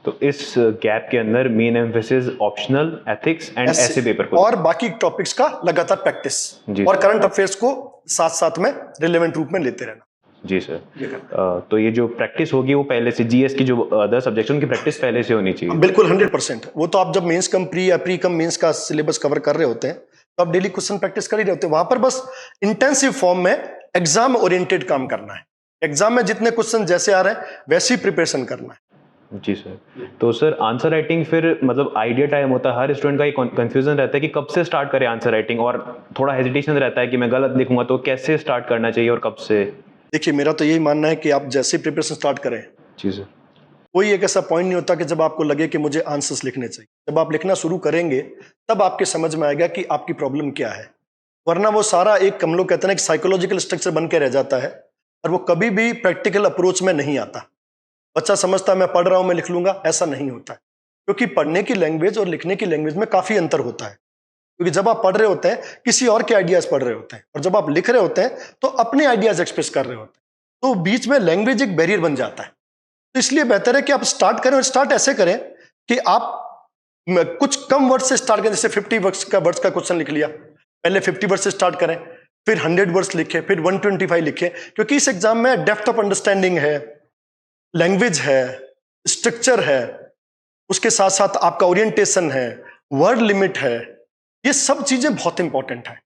A: तो इस गैप के अंदर main emphasis optional, ethics and ऐसे पेपर को
B: और बाकी टॉपिक्स का लगातार प्रैक्टिस और करंट अफेयर्स को साथ साथ में रिलेवेंट रूप में लेते रहना।
A: जी सर। तो ये जो प्रैक्टिस होगी वो पहले से, जीएस की जो अदर सब्जेक्ट्स उनकी प्रैक्टिस पहले से होनी चाहिए।
B: बिल्कुल 100%। वो तो आप जब मेंस कम प्री या प्री कम मेंस का सिलेबस कवर कर रहे होते हैं तो आप डेली क्वेश्चन प्रैक्टिस कर ही रहे होते हैं। वहां पर बस इंटेंसिव फॉर्म में एग्जाम ओरिएंटेड काम करना है। एग्जाम में जितने क्वेश्चन जैसे आ रहे हैं वैसी प्रिपरेशन करना है।
A: जी सर। तो सर आंसर राइटिंग फिर मतलब आइडिया टाइम होता है, हर स्टूडेंट का एक कंफ्यूजन रहता है कि कब से स्टार्ट करें आंसर राइटिंग, और थोड़ा हेजिटेशन रहता है कि मैं गलत लिखूंगा, तो कैसे स्टार्ट करना चाहिए और कब से?
B: देखिए मेरा तो यही मानना है कि आप जैसे प्रिपरेशन स्टार्ट करें,
A: जी सर,
B: कोई एक ऐसा पॉइंट नहीं होता कि जब आपको लगे कि मुझे आंसर्स लिखने चाहिए। जब आप लिखना शुरू करेंगे तब आपके समझ में आएगा कि आपकी प्रॉब्लम क्या है, वरना वो सारा एक, हम लोग कहते हैं, एक साइकोलॉजिकल स्ट्रक्चर बन के रह जाता है और वो कभी भी प्रैक्टिकल अप्रोच में नहीं आता। बच्चा समझता है मैं पढ़ रहा हूं, मैं लिख लूंगा, ऐसा नहीं होता है। क्योंकि पढ़ने की लैंग्वेज और लिखने की लैंग्वेज में काफी अंतर होता है। क्योंकि जब आप पढ़ रहे होते हैं किसी और के आइडियाज पढ़ रहे होते हैं, और जब आप लिख रहे होते हैं तो अपने आइडियाज एक्सप्रेस कर रहे होते हैं, तो बीच में लैंग्वेज एक बैरियर बन जाता है। तो इसलिए बेहतर है कि आप स्टार्ट करें, और स्टार्ट ऐसे करें कि आप कुछ कम वर्ड से स्टार्ट करें। जैसे 50 वर्ड्स का क्वेश्चन लिख लिया, पहले 50 वर्ड से स्टार्ट करें, फिर 100 वर्ड्स लिखे, फिर 125 लिखे। क्योंकि इस एग्जाम में डेप्थ ऑफ अंडरस्टैंडिंग है, लैंग्वेज है, स्ट्रक्चर है, उसके साथ साथ आपका ओरिएंटेशन है, वर्ड लिमिट है, ये सब चीजें बहुत इंपॉर्टेंट है।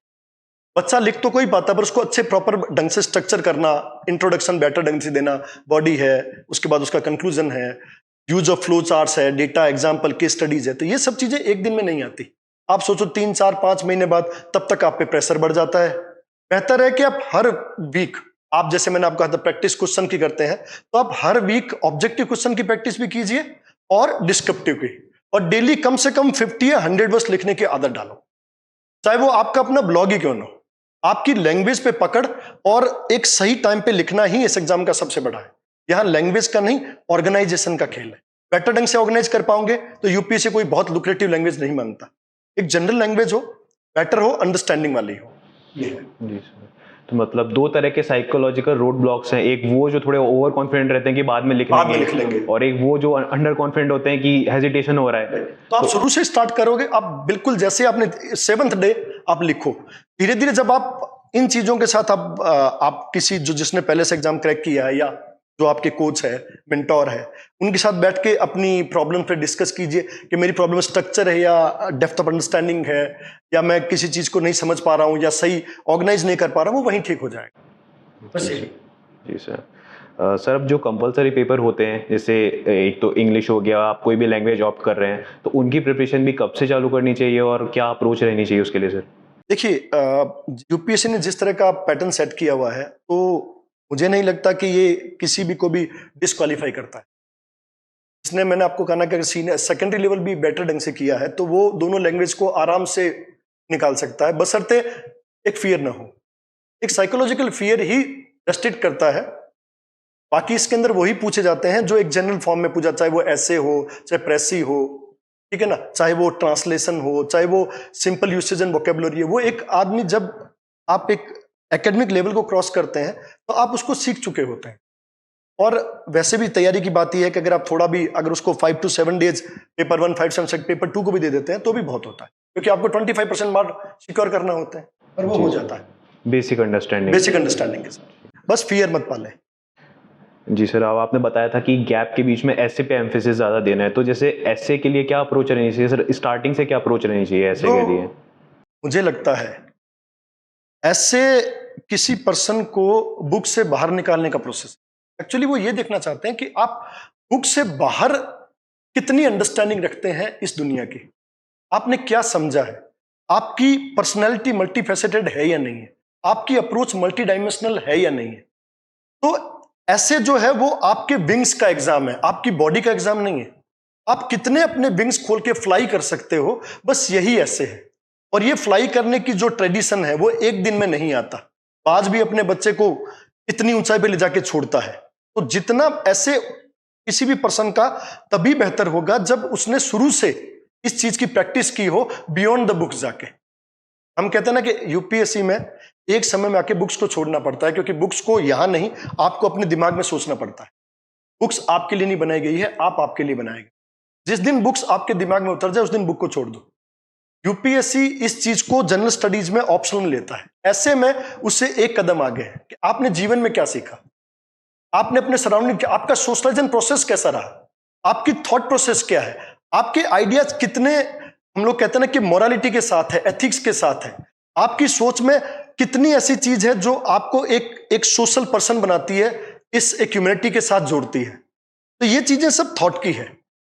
B: बच्चा लिख तो कोई पाता, पर उसको अच्छे प्रॉपर ढंग से स्ट्रक्चर करना, इंट्रोडक्शन बेटर ढंग से देना, बॉडी है, उसके बाद उसका कंक्लूजन है, यूज ऑफ फ्लो चार्ट्स है, डेटा, एग्जाम्पल, केस स्टडीज है। तो ये सब चीजें एक दिन में नहीं आती। आप सोचो 3, 4, 5 महीने बाद, तब तक आप पे प्रेशर बढ़ जाता है। बेहतर है कि आप हर वीक, आप जैसे मैंने आपको कहा था प्रैक्टिस क्वेश्चन की करते हैं, तो आप हर वीक ऑब्जेक्टिव क्वेश्चन की प्रैक्टिस भी कीजिए और डिस्क्रिप्टिव की, और डेली कम से कम 50 या 100 वर्ड्स लिखने की आदत डालो। चाहे वो आपका अपना ब्लॉग ही क्यों ना हो, आपकी लैंग्वेज पे पकड़ और एक सही टाइम पे लिखना ही इस एग्जाम का सबसे बड़ा है। यहां लैंग्वेज का नहीं, ऑर्गेनाइजेशन का खेल है। बेटर ढंग से ऑर्गेनाइज कर पाओगे तो यूपीएससी कोई बहुत लुक्रेटिव लैंग्वेज नहीं मांगता। एक जनरल लैंग्वेज हो, बेटर हो, अंडरस्टैंडिंग वाली हो, ये है।
A: जी सर। तो मतलब दो तरह के साइकोलॉजिकल रोड ब्लॉक्स हैं, एक वो जो थोड़े ओवर कॉन्फिडेंट रहते हैं कि बाद में लिख लेंगे, और एक वो जो अंडर कॉन्फिडेंट होते हैं कि हेजिटेशन हो रहा है।
B: तो आप शुरू से स्टार्ट करोगे, आप बिल्कुल जैसे आपने 7th डे आप लिखो, धीरे धीरे जब आप इन चीजों के साथ आप किसी जिसने पहले से एग्जाम क्रैक किया है, या जो आपके कोच है, मेंटोर है, उनके साथ बैठ के अपनी प्रॉब्लम पे डिस्कस कीजिए कि मेरी प्रॉब्लम स्ट्रक्चर है, या डेप्थ ऑफ अंडरस्टैंडिंग है, या मैं किसी चीज को नहीं समझ पा रहा हूं, या सही ऑर्गेनाइज नहीं कर पा रहा हूं, वो वहीं ठीक हो जाएगा। बस यही।
A: जी सर। सर अब जो कंपलसरी पेपर होते हैं, जैसे एक तो इंग्लिश हो गया, आप कोई भी लैंग्वेज ऑप्ट कर रहे हैं, तो उनकी प्रिपरेशन भी कब से चालू करनी चाहिए और क्या अप्रोच रहनी चाहिए उसके लिए? सर देखिए,
B: यूपीएससी ने जिस तरह का पैटर्न सेट किया हुआ है, तो मुझे नहीं लगता कि ये किसी भी को भी डिस्क्वालीफाई करता है। इसने, मैंने आपको कहा ना कि सीनियर सेकेंडरी लेवल भी बेटर ढंग से किया है, तो वो दोनों लैंग्वेज को आराम से निकाल सकता है, बशर्ते एक फियर ना हो। एक साइकोलॉजिकल फियर ही रेस्ट्रिक्ट करता है। बाकी इसके अंदर वही पूछे जाते हैं जो एक जनरल फॉर्म में पूछा, चाहे वो ऐसे हो, चाहे प्रेसी हो, ठीक है ना, चाहे वो ट्रांसलेशन हो, चाहे वो सिंपल यूसेज एंड वोकेबुलरी है। वो एक आदमी, जब आप एक एकेडमिक लेवल को क्रॉस करते हैं तो आप उसको सीख चुके होते हैं। और वैसे भी तैयारी की बात यह है कि अगर आप थोड़ा भी, अगर उसको 5 to 7 डेज पेपर 1, 5, 7, पेपर 2 को भी दे देते हैं तो भी बहुत होता है, क्योंकि आपको 25% मार्क सिक्योर करना होता है, और वो हो जाता है बेसिक अंडरस्टैंडिंग के साथ। बस फियर मत पाले।
A: जी सर, अब आपने बताया था कि गैप के बीच में ऐसे पे एम्फेसिस ज्यादा देना है, तो जैसे ऐसे के लिए क्या अप्रोच रहनी चाहिए सर? स्टार्टिंग से क्या अप्रोच रहनी चाहिए ऐसे के लिए?
B: मुझे लगता है ऐसे किसी पर्सन को बुक से बाहर निकालने का प्रोसेस, एक्चुअली वो ये देखना चाहते हैं कि आप बुक से बाहर कितनी अंडरस्टैंडिंग रखते हैं इस दुनिया की, आपने क्या समझा है, आपकी पर्सनैलिटी मल्टीफेसेटेड है या नहीं है, आपकी अप्रोच मल्टी डायमेंशनल है या नहीं है। तो ऐसे जो है वो आपके विंग्स का एग्जाम है, आपकी बॉडी का एग्जाम नहीं है। आप कितने अपने विंग्स खोल के फ्लाई कर सकते हो, बस यही ऐसे है। और ये फ्लाई करने की जो ट्रेडिशन है वो एक दिन में नहीं आता। आज भी अपने बच्चे को इतनी ऊंचाई पे ले जाके छोड़ता है। तो जितना ऐसे किसी भी पर्सन का तभी बेहतर होगा जब उसने शुरू से इस चीज की प्रैक्टिस की हो, बियॉन्ड द बुक्स जाके। हम कहते हैं ना कि यूपीएससी में एक समय में आके बुक्स को छोड़ना पड़ता है, क्योंकि बुक्स को यहां नहीं, आपको अपने दिमाग में सोचना पड़ता है। बुक्स आपके लिए नहीं बनाई गई है, आप आपके लिए बनाए गए। जिस दिन बुक्स आपके दिमाग में उतर जाए उस दिन बुक को छोड़ दो। यूपीएससी इस चीज को जनरल स्टडीज में ऑप्शनल लेता है। ऐसे में उससे एक कदम आगे है कि आपने जीवन में क्या सीखा, आपने अपने सराउंडिंग, आपका सोशलाइजेशन प्रोसेस कैसा रहा, आपकी थॉट प्रोसेस क्या है, आपके आइडियाज कितने, हम लोग कहते हैं ना कि मोरालिटी के साथ है, एथिक्स के साथ है, आपकी सोच में कितनी ऐसी चीज है जो आपको एक सोशल पर्सन बनाती है, इस एक ह्यूमैनिटी के साथ जोड़ती है। तो ये चीजें सब थॉट की है।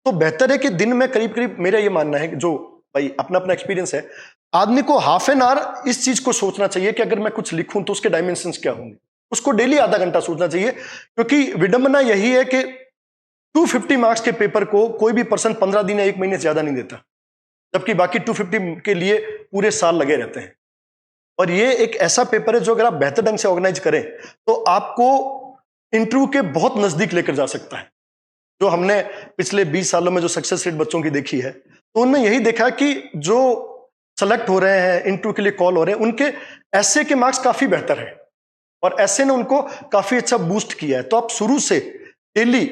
B: तो बेहतर है कि दिन में करीब करीब, मेरा ये मानना है कि जो भाई अपना अपना एक्सपीरियंस है, आदमी को हाफ एन आवर इस चीज को सोचना चाहिए कि अगर मैं कुछ लिखूं तो उसके डायमेंशंस क्या होंगे। उसको डेली आधा घंटा सोचना चाहिए, क्योंकि विडंबना यही है कि 250 मार्क्स के पेपर को कोई भी पर्सन 15 दिन या 1 महीने से ज्यादा नहीं देता, जबकि बाकी 250 के लिए पूरे साल लगे रहते हैं। और ये एक ऐसा पेपर है जो अगर आप बेहतर ढंग से ऑर्गेनाइज करें तो आपको इंटरव्यू के बहुत नजदीक लेकर जा सकता है। जो हमने पिछले 20 सालों में जो सक्सेस रेट बच्चों की देखी है, तो उनमें यही देखा कि जो सेलेक्ट हो रहे हैं, इंटरव्यू के लिए कॉल हो रहे हैं, उनके ऐसे के मार्क्स काफी बेहतर है और ऐसे ने उनको काफी अच्छा बूस्ट किया है। तो आप शुरू से डेली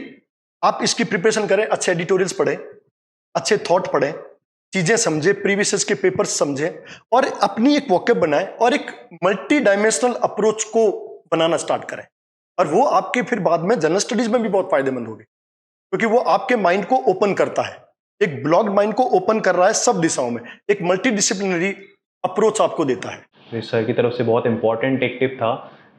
B: आप इसकी प्रिपरेशन करें, अच्छे एडिटोरियल्स पढ़ें, अच्छे थॉट पढ़ें, चीजें समझे, प्रीवियस के पेपर्स समझें और अपनी एक वॉकअप बनाएं और एक मल्टी डायमेंशनल अप्रोच को बनाना स्टार्ट करें। और वो आपके फिर बाद में जनरल स्टडीज में भी बहुत फायदेमंद होगी, क्योंकि वो आपके माइंड को ओपन करता है, एक ब्लॉक्ड माइंड को ओपन कर रहा है सब दिशाओं में, एक मल्टी डिसिप्लिनरी अप्रोच आपको देता है।
A: सर की तरफ से बहुत इंपॉर्टेंट एक टिप था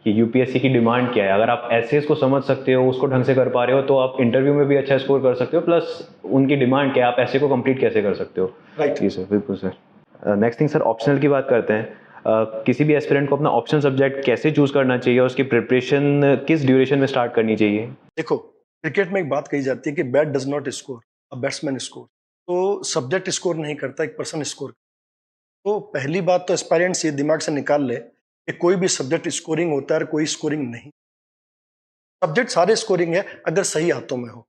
A: कि यूपीएससी की डिमांड क्या है। अगर आप एसेस को समझ सकते हो, उसको ढंग से कर पा रहे हो, तो आप इंटरव्यू में भी अच्छा स्कोर कर सकते हो। प्लस उनकी डिमांड क्या है, आप ऐसे को कंप्लीट कैसे कर सकते हो।
B: राइट
A: जी सर, बिल्कुल sir. Next thing sir, optional की बात करते हैं। किसी भी एस्पिरेंट को अपना ऑप्शनल सब्जेक्ट कैसे चूज करना चाहिए और उसकी प्रिपरेशन किस ड्यूरेशन में स्टार्ट करनी चाहिए।
B: देखो, क्रिकेट में एक बात कही जाती है कि bat does not score, a batsman score. तो सब्जेक्ट स्कोर नहीं करता, एक पर्सन स्कोर। तो पहली बात तो एस्पायरेंट्स ये दिमाग से निकाल ले कि कोई भी सब्जेक्ट स्कोरिंग होता है और कोई स्कोरिंग नहीं। सब्जेक्ट सारे स्कोरिंग है अगर सही हाथों में हो।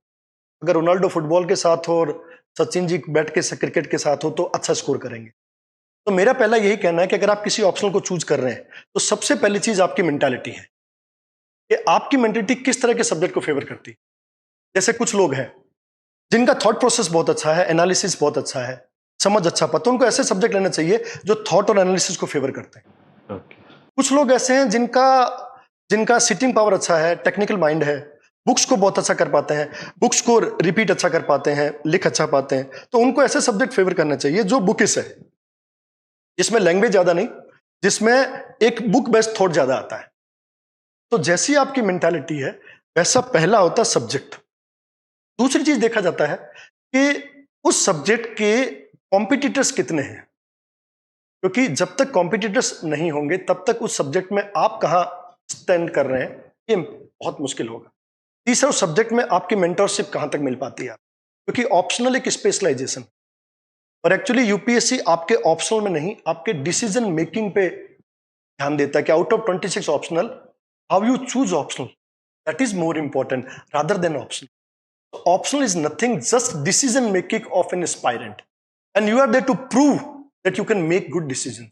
B: अगर रोनाल्डो फुटबॉल के साथ हो और सचिन जी बैट के क्रिकेट के साथ हो तो अच्छा स्कोर करेंगे। तो मेरा पहला यही कहना है कि अगर आप किसी ऑप्शनल को चूज कर रहे हैं तो सबसे पहली चीज आपकी मेंटालिटी है कि आपकी मेंटालिटी किस तरह के सब्जेक्ट को फेवर करती है। जैसे कुछ लोग हैं जिनका थॉट प्रोसेस बहुत अच्छा है, एनालिसिस बहुत अच्छा है, समझ अच्छा पता, उनको ऐसे सब्जेक्ट लेना चाहिए जो थॉट और एनालिसिस को फेवर करते हैं। कुछ लोग ऐसे हैं जिनका सिटिंग पावर अच्छा है, टेक्निकल माइंड है, बुक्स को बहुत अच्छा कर पाते हैं, बुक्स को रिपीट अच्छा कर पाते हैं, लिख अच्छा पाते हैं, तो उनको ऐसे सब्जेक्ट फेवर करना चाहिए जो बुकिश है, जिसमें लैंग्वेज ज्यादा नहीं, जिसमें एक बुक बेस्ड थॉट ज्यादा आता है। तो जैसी आपकी मेंटालिटी है वैसा पहला होता है सब्जेक्ट। दूसरी चीज देखा जाता है कि उस सब्जेक्ट के कॉम्पिटिटर्स कितने हैं, क्योंकि जब तक कॉम्पिटिटर्स नहीं होंगे तब तक उस सब्जेक्ट में आप कहां स्टैंड कर रहे हैं ये बहुत मुश्किल होगा। तीसरा, उस सब्जेक्ट में आपकी मेंटरशिप कहां तक मिल पाती है, क्योंकि ऑप्शनल एक स्पेशलाइजेशन, और एक्चुअली यूपीएससी आपके ऑप्शनल में नहीं, आपके डिसीजन मेकिंग पे ध्यान देता है कि out of 26 optional how you choose optional, that is more important rather than optional. Optional is nothing, just decision making of an aspirant, and you are there to prove that you can make good decisions.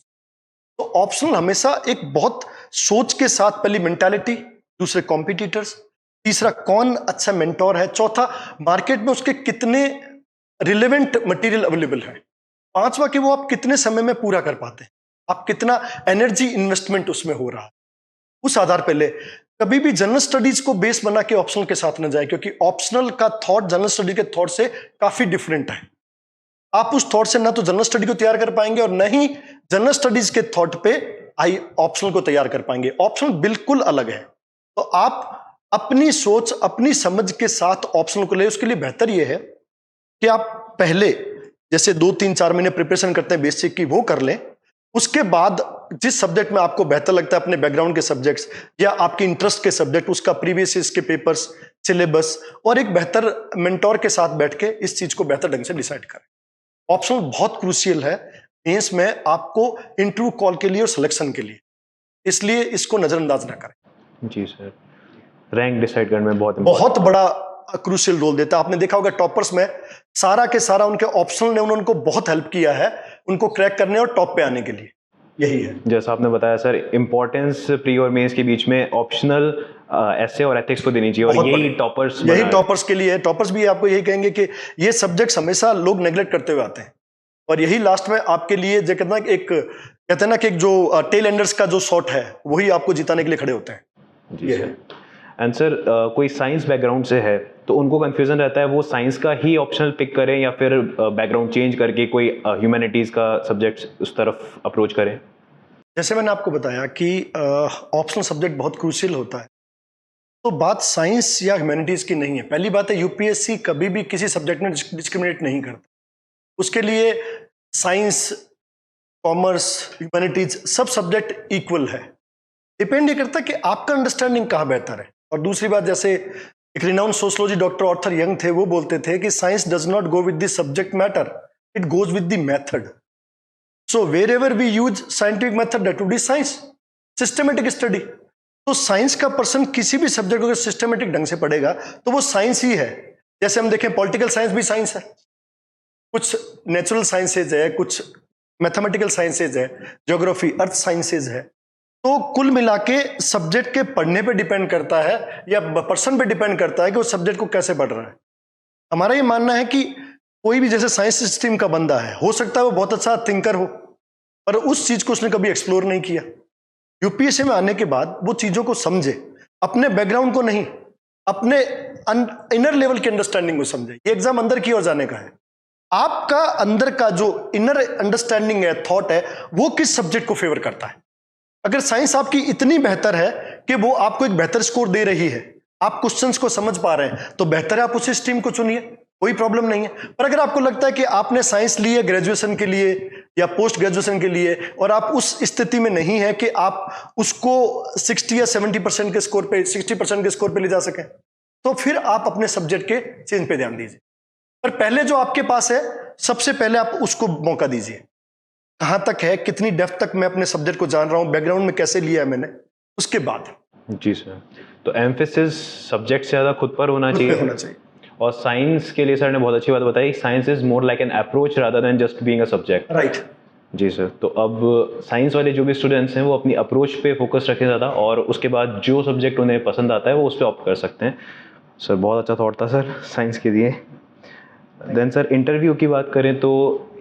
B: तो optional हमेशा एक बहुत सोच के साथ, पहली mentality, दूसरे competitors, तीसरा कौन अच्छा मेंटोर है, चौथा मार्केट में उसके कितने रिलेवेंट मटेरियल अवेलेबल है, पांचवा कि वो आप कितने समय में पूरा कर पाते हैं, आप कितना एनर्जी इन्वेस्टमेंट उसमें हो रहा है। उस आधार पर ले कभी भी जनरल स्टडीज को बेस बना के ऑप्शनल के साथ न जाए, क्योंकि ऑप्शनल का थॉट जनरल स्टडी के थॉट से काफी डिफरेंट है। आप उस थॉट से ना तो जनरल स्टडी को तैयार कर पाएंगे और न ही जनरल स्टडीज के थॉट पे आई ऑप्शनल को तैयार कर पाएंगे। ऑप्शनल बिल्कुल अलग है। तो आप अपनी सोच, अपनी समझ के साथ ऑप्शनल को ले। उसके लिए बेहतर यह है कि आप पहले जैसे 2-3-4 महीने प्रिपरेशन करते हैं बेसिक की, वो कर लें। उसके बाद जिस सब्जेक्ट में आपको बेहतर लगता है, अपने बैकग्राउंड के सब्जेक्ट्स या आपके इंटरेस्ट के सब्जेक्ट, उसका प्रीवियस के पेपर्स, सिलेबस और एक बेहतर मेंटोर के साथ बैठ के इस चीज को बेहतर ढंग से डिसाइड करें। ऑप्शनल बहुत क्रूशियल है मेंस में आपको इंटरव्यू कॉल के लिए और सिलेक्शन के लिए, इसलिए इसको नजरअंदाज ना करें।
A: जी सर, रैंक डिसाइड करने में
B: बहुत बड़ा क्रूशियल रोल देता है। आपने देखा होगा टॉपर्स में सारा के सारा उनके ऑप्शनल ने उनको बहुत हेल्प किया है उनको क्रैक करने और टॉप पे आने के लिए। यही है,
A: जैसा आपने बताया सर, इंपॉर्टेंस प्री और मेंस के बीच में ऑप्शनल एसे और एथिक्स को देनी चाहिए, और यही टॉपर्स
B: के लिए है। टॉपर्स भी आपको यही कहेंगे कि ये सब्जेक्ट्स हमेशा लोग नेग्लेक्ट करते हुए आते हैं, और यही लास्ट में आपके लिए जो कहते हैं ना कि एक जो टेल एंडर्स का जो शॉट है वही आपको जिताने के लिए खड़े होते हैं।
A: जी सर। एंड सर, कोई साइंस बैकग्राउंड से है तो उनको कंफ्यूजन रहता है वो साइंस का ही ऑप्शनल पिक करें या फिर बैकग्राउंड चेंज करके कोई ह्यूमैनिटीज का सब्जेक्ट उस तरफ अप्रोच करें।
B: जैसे मैंने आपको बताया कि ऑप्शनल सब्जेक्ट बहुत क्रूशियल होता है, तो बात साइंस या ह्यूमैनिटीज की नहीं है। पहली बात है, यूपीएससी कभी भी किसी सब्जेक्ट में डिस्क्रिमिनेट नहीं करता। उसके लिए साइंस, कॉमर्स, ह्यूमैनिटीज सब सब्जेक्ट इक्वल है। डिपेंड ये करता है कि आपका अंडरस्टैंडिंग कहाँ बेहतर है। और दूसरी बात, जैसे एक renowned sociology doctor Arthur Young थे, वो बोलते थे कि science does not go with the subject matter, it goes with the method. So wherever we use scientific method that would be science, systematic study. तो science का person किसी भी subject को अगर सिस्टमेटिक ढंग से पढ़ेगा तो वो साइंस ही है। जैसे हम देखें, पॉलिटिकल साइंस भी साइंस है, कुछ नेचुरल साइंसेज है, कुछ मैथमेटिकल साइंसेज है, ज्योग्राफी, अर्थ साइंसेज है। तो कुल मिला के सब्जेक्ट के पढ़ने पे डिपेंड करता है या पर्सन पे डिपेंड करता है कि वो सब्जेक्ट को कैसे पढ़ रहा है। हमारा ये मानना है कि कोई भी जैसे साइंस स्ट्रीम का बंदा है, हो सकता है वो बहुत अच्छा थिंकर हो, पर उस चीज को उसने कभी एक्सप्लोर नहीं किया। यूपीएससी में आने के बाद वो चीजों को समझे, अपने बैकग्राउंड को नहीं, अपने इनर लेवल की अंडरस्टैंडिंग को समझे। ये एग्जाम अंदर की ओर जाने का है। आपका अंदर का जो इनर अंडरस्टैंडिंग है, थॉट है, वो किस सब्जेक्ट को फेवर करता है। अगर साइंस आपकी इतनी बेहतर है कि वो आपको एक बेहतर स्कोर दे रही है, आप क्वेश्चंस को समझ पा रहे हैं, तो बेहतर है आप उसी स्ट्रीम को चुनिए, कोई प्रॉब्लम नहीं है। पर अगर आपको लगता है कि आपने साइंस ली है ग्रेजुएशन के लिए या पोस्ट ग्रेजुएशन के लिए, और आप उस स्थिति में नहीं है कि आप उसको 60 या 70% के स्कोर पे, 60% के स्कोर पे ले जा सकें, तो फिर आप अपने सब्जेक्ट के चेंज पे ध्यान दीजिए। पर पहले जो आपके पास है, सबसे पहले आप उसको मौका दीजिए। कहां तक है, कितनी डेप्थ तक मैं अपने सब्जेक्ट को जान रहा हूं, बैकग्राउंड में कैसे लिया है मैंने, उसके बाद।
A: जी सर, तो एम्फेसिस सब्जेक्ट से ज्यादा खुद पर होना चाहिए। और साइंस के लिए सर ने बहुत अच्छी बात बताई, science is more like an approach rather than just being a subject.
B: Right.
A: जी सर, तो अब साइंस वाले जो भी स्टूडेंट्स हैं वो अपनी अप्रोच पे फोकस रखें ज़्यादा, और उसके बाद जो सब्जेक्ट उन्हें पसंद आता है वो उस पर ऑप्ट कर सकते हैं। सर बहुत अच्छा थॉट था सर साइंस के लिए। देन सर, इंटरव्यू की बात करें तो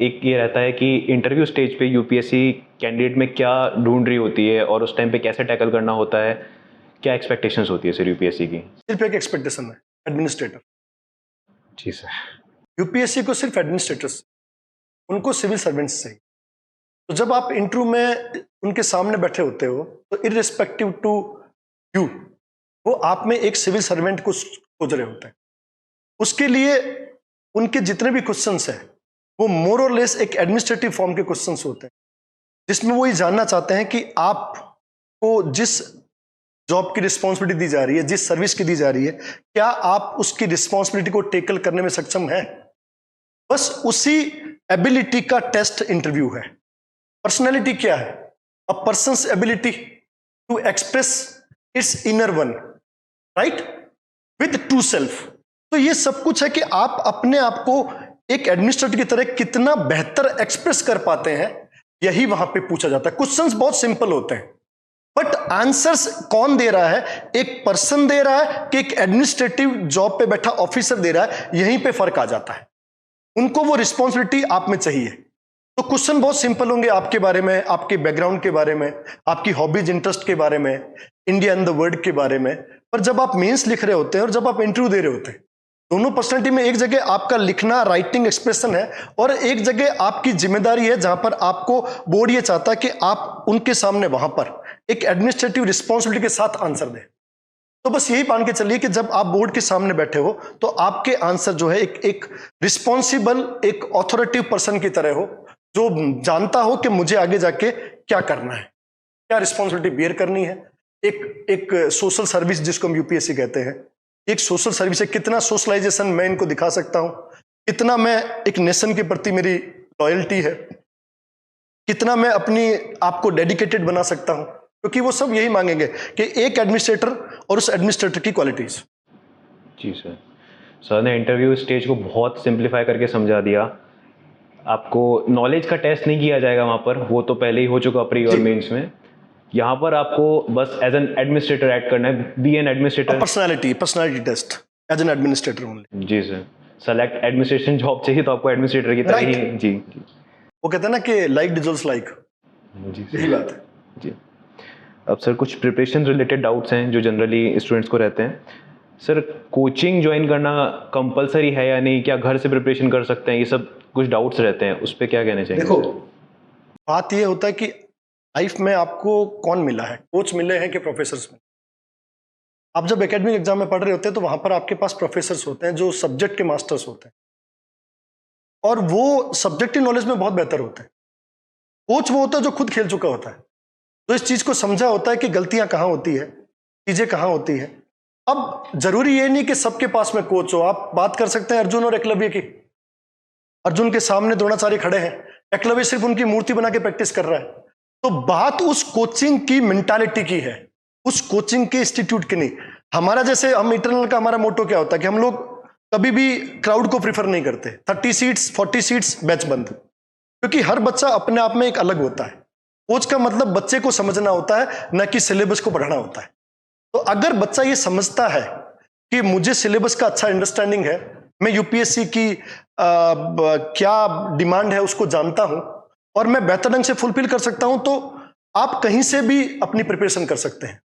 A: एक ये रहता है कि इंटरव्यू स्टेज पे यूपीएससी कैंडिडेट में क्या ढूंढ रही होती है और उस टाइम पे कैसे टैकल करना होता है, क्या एक्सपेक्टेशंस होती है सर यूपीएससी की?
B: सिर्फ एक एक्सपेक्टेशन है, एडमिनिस्ट्रेटर।
A: जी सर।
B: यूपीएससी को सिर्फ एडमिनिस्ट्रेटर्स, उनको सिविल सर्वेंट्स चाहिए। तो जब आप इंटरव्यू में उनके सामने बैठे होते हो, तो इररिस्पेक्टिव टू यू, वो आप में एक सिविल सर्वेंट को खोज रहे होते हैं। उसके लिए उनके जितने भी क्वेश्चंस हैं वो मोर और लेस एक एडमिनिस्ट्रेटिव फॉर्म के क्वेश्चंस होते हैं, जिसमें वो ये जानना चाहते हैं कि आपको जिस जॉब की रिस्पॉन्सिबिलिटी दी जा रही है, जिस सर्विस की दी जा रही है, क्या आप उसकी रिस्पॉन्सिबिलिटी को टेकल करने में सक्षम हैं। बस उसी एबिलिटी का टेस्ट इंटरव्यू है। पर्सनैलिटी क्या है? A person's ability to express its inner one, right, with true self. तो ये सब कुछ है कि आप अपने आप को एक एडमिनिस्ट्रेटर की तरह कितना बेहतर एक्सप्रेस कर पाते हैं, यही वहां पे पूछा जाता है। क्वेश्चंस बहुत सिंपल होते हैं, बट आंसर्स कौन दे रहा है, एक पर्सन दे रहा है कि एक एडमिनिस्ट्रेटिव जॉब पे बैठा ऑफिसर दे रहा है, यहीं पे फर्क आ जाता है। उनको वो रिस्पॉन्सिबिलिटी आप में चाहिए। तो क्वेश्चन बहुत सिंपल होंगे आपके बारे में, आपके बैकग्राउंड के बारे में, आपकी हॉबीज इंटरेस्ट के बारे में, इंडिया इन द वर्ल्ड के बारे में। पर जब आप मेंस लिख रहे होते हैं और जब आप इंटरव्यू दे रहे होते हैं, दोनों पर्सनैलिटी में एक जगह आपका लिखना, राइटिंग एक्सप्रेशन है, और एक जगह आपकी जिम्मेदारी है जहां पर आपको बोर्ड ये चाहता है कि आप उनके सामने वहां पर एक एडमिनिस्ट्रेटिव रिस्पॉन्सिबिलिटी के साथ आंसर दें। तो बस यही मान के चलिए कि जब आप बोर्ड के सामने बैठे हो तो आपके आंसर जो है एक रिस्पॉन्सिबल, एक ऑथोरिटिव पर्सन की तरह हो, जो जानता हो कि मुझे आगे जाके क्या करना है, क्या रिस्पॉन्सिबिलिटी बियर करनी है। एक सोशल सर्विस जिसको हम यूपीएससी कहते हैं, एक सोशल सर्विस है। कितना सोशलाइजेशन मैं इनको दिखा सकता हूं, कितना मैं एक नेशन के प्रति मेरी लॉयल्टी है, कितना मैं अपनी आपको डेडिकेटेड बना सकता हूं। क्योंकि वो सब यही मांगेंगे कि एक एडमिनिस्ट्रेटर और उस एडमिनिस्ट्रेटर की क्वालिटीज।
A: जी सर, सर ने इंटरव्यू स्टेज को बहुत सिंप्लीफाई करके समझा दिया। आपको नॉलेज का टेस्ट नहीं किया जाएगा वहाँ पर, वो तो पहले ही हो चुका प्री और मेंस में। यहाँ पर आपको बस एज एन एडमिनिस्ट्रेटर एक्ट करना है, be an administrator.
B: Personality test as an administrator only.
A: जी सर, सेलेक्ट एडमिनिस्ट्रेशन जॉब चाहिए तो आपको एडमिनिस्ट्रेटर की तरह ही। जी,
B: वो कहते हैं ना कि लाइक डिजोल्व्स लाइक,
A: जी
B: यही बात है
A: जी। अब सर कुछ प्रिपरेशन रिलेटेड डाउट्स हैं जो जनरली स्टूडेंट्स को रहते हैं। सर कोचिंग ज्वाइन करना कंपलसरी है या नहीं, क्या घर से प्रिपरेशन कर सकते हैं, ये सब कुछ डाउट्स रहते हैं, उस पर क्या कहना चाहिए?
B: देखो, बात ये होता है कि लाइफ में आपको कौन मिला है, कोच मिले हैं कि प्रोफेसर्स मिले। आप जब एकेडमिक एग्जाम में पढ़ रहे होते हैं तो वहां पर आपके पास प्रोफेसर्स होते हैं जो सब्जेक्ट के मास्टर्स होते हैं और वो सब्जेक्टिव नॉलेज में बहुत बेहतर होते हैं। कोच वो होता है जो खुद खेल चुका होता है, तो इस चीज को समझा होता है कि गलतियां कहाँ होती है, चीजें कहाँ होती है। अब जरूरी ये नहीं कि सबके पास में कोच हो। आप बात कर सकते हैं अर्जुन और एकलव्य की। अर्जुन के सामने द्रोणाचार्य खड़े हैं, एकलव्य सिर्फ उनकी मूर्ति बना के प्रैक्टिस कर रहा है। तो बात उस कोचिंग की मेंटालिटी की है, उस कोचिंग के इंस्टीट्यूट की नहीं। हमारा जैसे हम इंटरनल का हमारा मोटो क्या होता है कि हम लोग कभी भी क्राउड को प्रीफर नहीं करते। 30 सीट्स 40 सीट्स बैच बंद, क्योंकि हर बच्चा अपने आप में एक अलग होता है। कोच का मतलब बच्चे को समझना होता है, न कि सिलेबस को पढ़ाना होता है। तो अगर बच्चा ये समझता है कि मुझे सिलेबस का अच्छा अंडरस्टैंडिंग है, मैं यूपीएससी की क्या डिमांड है उसको जानता हूं और मैं बेहतर ढंग से फुलफिल कर सकता हूं, तो आप कहीं से भी अपनी प्रिपरेशन कर सकते हैं,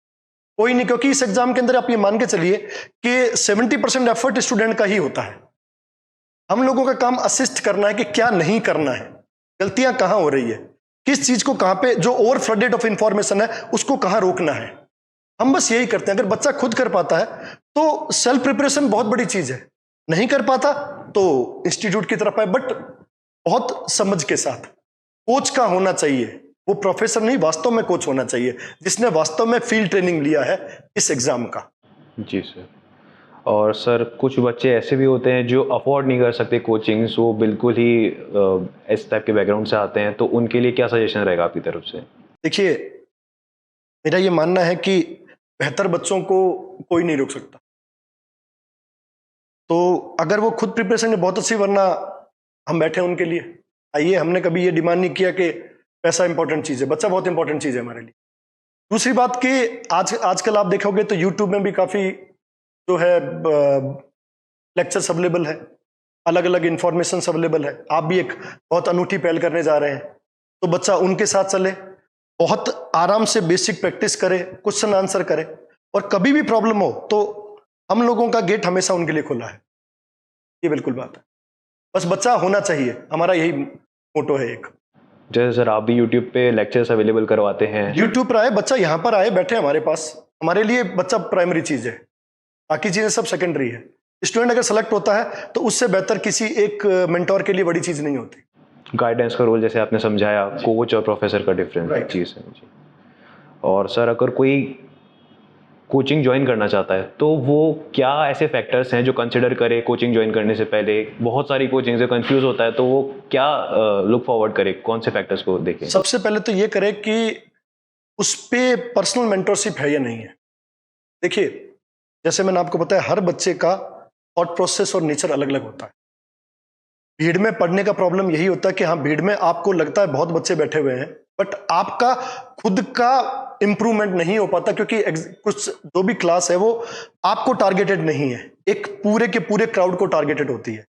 B: कोई नहीं। क्योंकि इस एग्जाम के अंदर आप ये मान के चलिए कि 70% एफर्ट स्टूडेंट का ही होता है। हम लोगों का काम असिस्ट करना है कि क्या नहीं करना है, गलतियां कहां हो रही है, किस चीज को कहां पे, जो ओवर फ्लडेड ऑफ इंफॉर्मेशन है उसको कहां रोकना है। हम बस यही करते हैं। अगर बच्चा खुद कर पाता है तो सेल्फ प्रिपरेशन बहुत बड़ी चीज है। नहीं कर पाता तो इंस्टीट्यूट की तरफ आए, बट बहुत समझ के साथ। कोच का होना चाहिए, वो प्रोफेसर नहीं, वास्तव में कोच होना चाहिए जिसने वास्तव में फील्ड ट्रेनिंग लिया है इस एग्जाम का।
A: जी सर। और सर कुछ बच्चे ऐसे भी होते हैं जो अफोर्ड नहीं कर सकते कोचिंग, सो बिल्कुल ही इस टाइप के बैकग्राउंड से आते हैं, तो उनके लिए क्या सजेशन रहेगा आपकी तरफ से?
B: देखिए, मेरा ये मानना है कि बेहतर बच्चों को कोई नहीं रोक सकता। तो अगर वो खुद प्रिपरेशन है बहुत अच्छी, वरना हम बैठे हैं उनके लिए। आइए, हमने कभी ये डिमांड नहीं किया कि पैसा इंपॉर्टेंट चीज है, बच्चा बहुत इंपॉर्टेंट चीज है हमारे लिए। दूसरी बात कि आजकल आप देखोगे तो यूट्यूब में भी काफी जो है लेक्चर्स अवेलेबल है, अलग अलग इंफॉर्मेशन अवेलेबल है। आप भी एक बहुत अनूठी पहल करने जा रहे हैं, तो बच्चा उनके साथ चले, बहुत आराम से बेसिक प्रैक्टिस करे, क्वेश्चन आंसर करे, और कभी भी प्रॉब्लम हो तो हम लोगों का गेट हमेशा उनके लिए खुला है। ये बिल्कुल बात है, बस बच्चा होना चाहिए, हमारा यही मोटो है एक।
A: जैसे सर आप भी यूट्यूब पे लेक्चर्स अवेलेबल करवाते हैं।
B: यूट्यूब पर आए, बच्चा यहाँ पर आए, बैठे हमारे पास, हमारे लिए बच्चा प्राइमरी चीज है, बाकी चीजें सब सेकेंडरी है। स्टूडेंट अगर सेलेक्ट होता है तो उससे बेहतर किसी एक मेंटोर के लिए बड़ी चीज नहीं होती।
A: गाइडेंस का रोल जैसे आपने समझाया, कोच और प्रोफेसर का डिफरेंस चीज है जी। और सर अगर कोई कोचिंग ज्वाइन करना चाहता है तो वो क्या ऐसे फैक्टर्स हैं जो कंसिडर करे कोचिंग ज्वाइन करने से पहले? बहुत सारी कोचिंग से कंफ्यूज होता है, तो वो क्या लुक फॉरवर्ड करे, कौन से फैक्टर्स को देखें?
B: सबसे पहले तो ये करे कि उस पे पर्सनल मेंटरशिप है या नहीं है। देखिए, जैसे मैंने आपको बताया, हर बच्चे का थॉट प्रोसेस और नेचर अलग अलग होता है। भीड़ में पढ़ने का प्रॉब्लम यही होता है कि हाँ, भीड़ में आपको लगता है बहुत बच्चे बैठे हुए हैं, बट आपका खुद का इंप्रूवमेंट नहीं हो पाता, क्योंकि कुछ जो भी क्लास है वो आपको टारगेटेड नहीं है, एक पूरे के पूरे क्राउड को टारगेटेड होती है।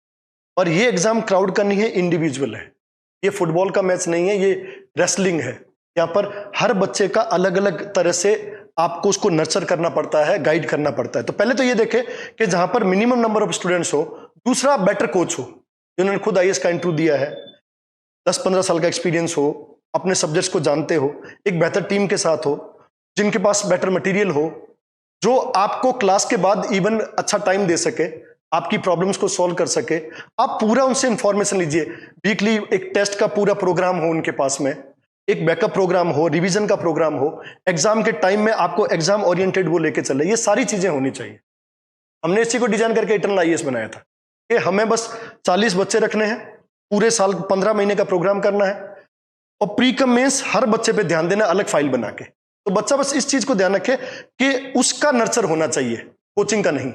B: और ये एग्जाम क्राउड का नहीं है, इंडिविजुअल है। ये फुटबॉल का मैच नहीं है, ये रेसलिंग है। यहाँ पर हर बच्चे का अलग अलग तरह से आपको उसको नर्चर करना पड़ता है, गाइड करना पड़ता है। तो पहले तो ये देखें कि जहां पर मिनिमम नंबर ऑफ स्टूडेंट्स हो, दूसरा बेटर कोच हो जिन्होंने खुद आईएएस का इंटरव्यू दिया है, 10-15 साल का एक्सपीरियंस हो, अपने सब्जेक्ट्स को जानते हो, एक बेहतर टीम के साथ हो, जिनके पास बेटर मटेरियल हो, जो आपको क्लास के बाद इवन अच्छा टाइम दे सके, आपकी प्रॉब्लम्स को सॉल्व कर सके। आप पूरा उनसे इंफॉर्मेशन लीजिए, वीकली एक टेस्ट का पूरा प्रोग्राम हो उनके पास में, एक बैकअप प्रोग्राम हो, रिवीजन का प्रोग्राम हो, एग्जाम के टाइम में आपको एग्जाम ओरिएंटेड वो लेके चले। ये सारी चीजें होनी चाहिए। हमने इसी को डिजाइन करके इंटरनल आईएएस बनाया था कि हमें बस 40 बच्चे रखने हैं, पूरे साल 15 महीने का प्रोग्राम करना है, और प्री कम मेंस हर बच्चे पे ध्यान देना, अलग फाइल बना के। तो बच्चा बस इस चीज को ध्यान रखे कि उसका नर्चर होना चाहिए, कोचिंग का नहीं।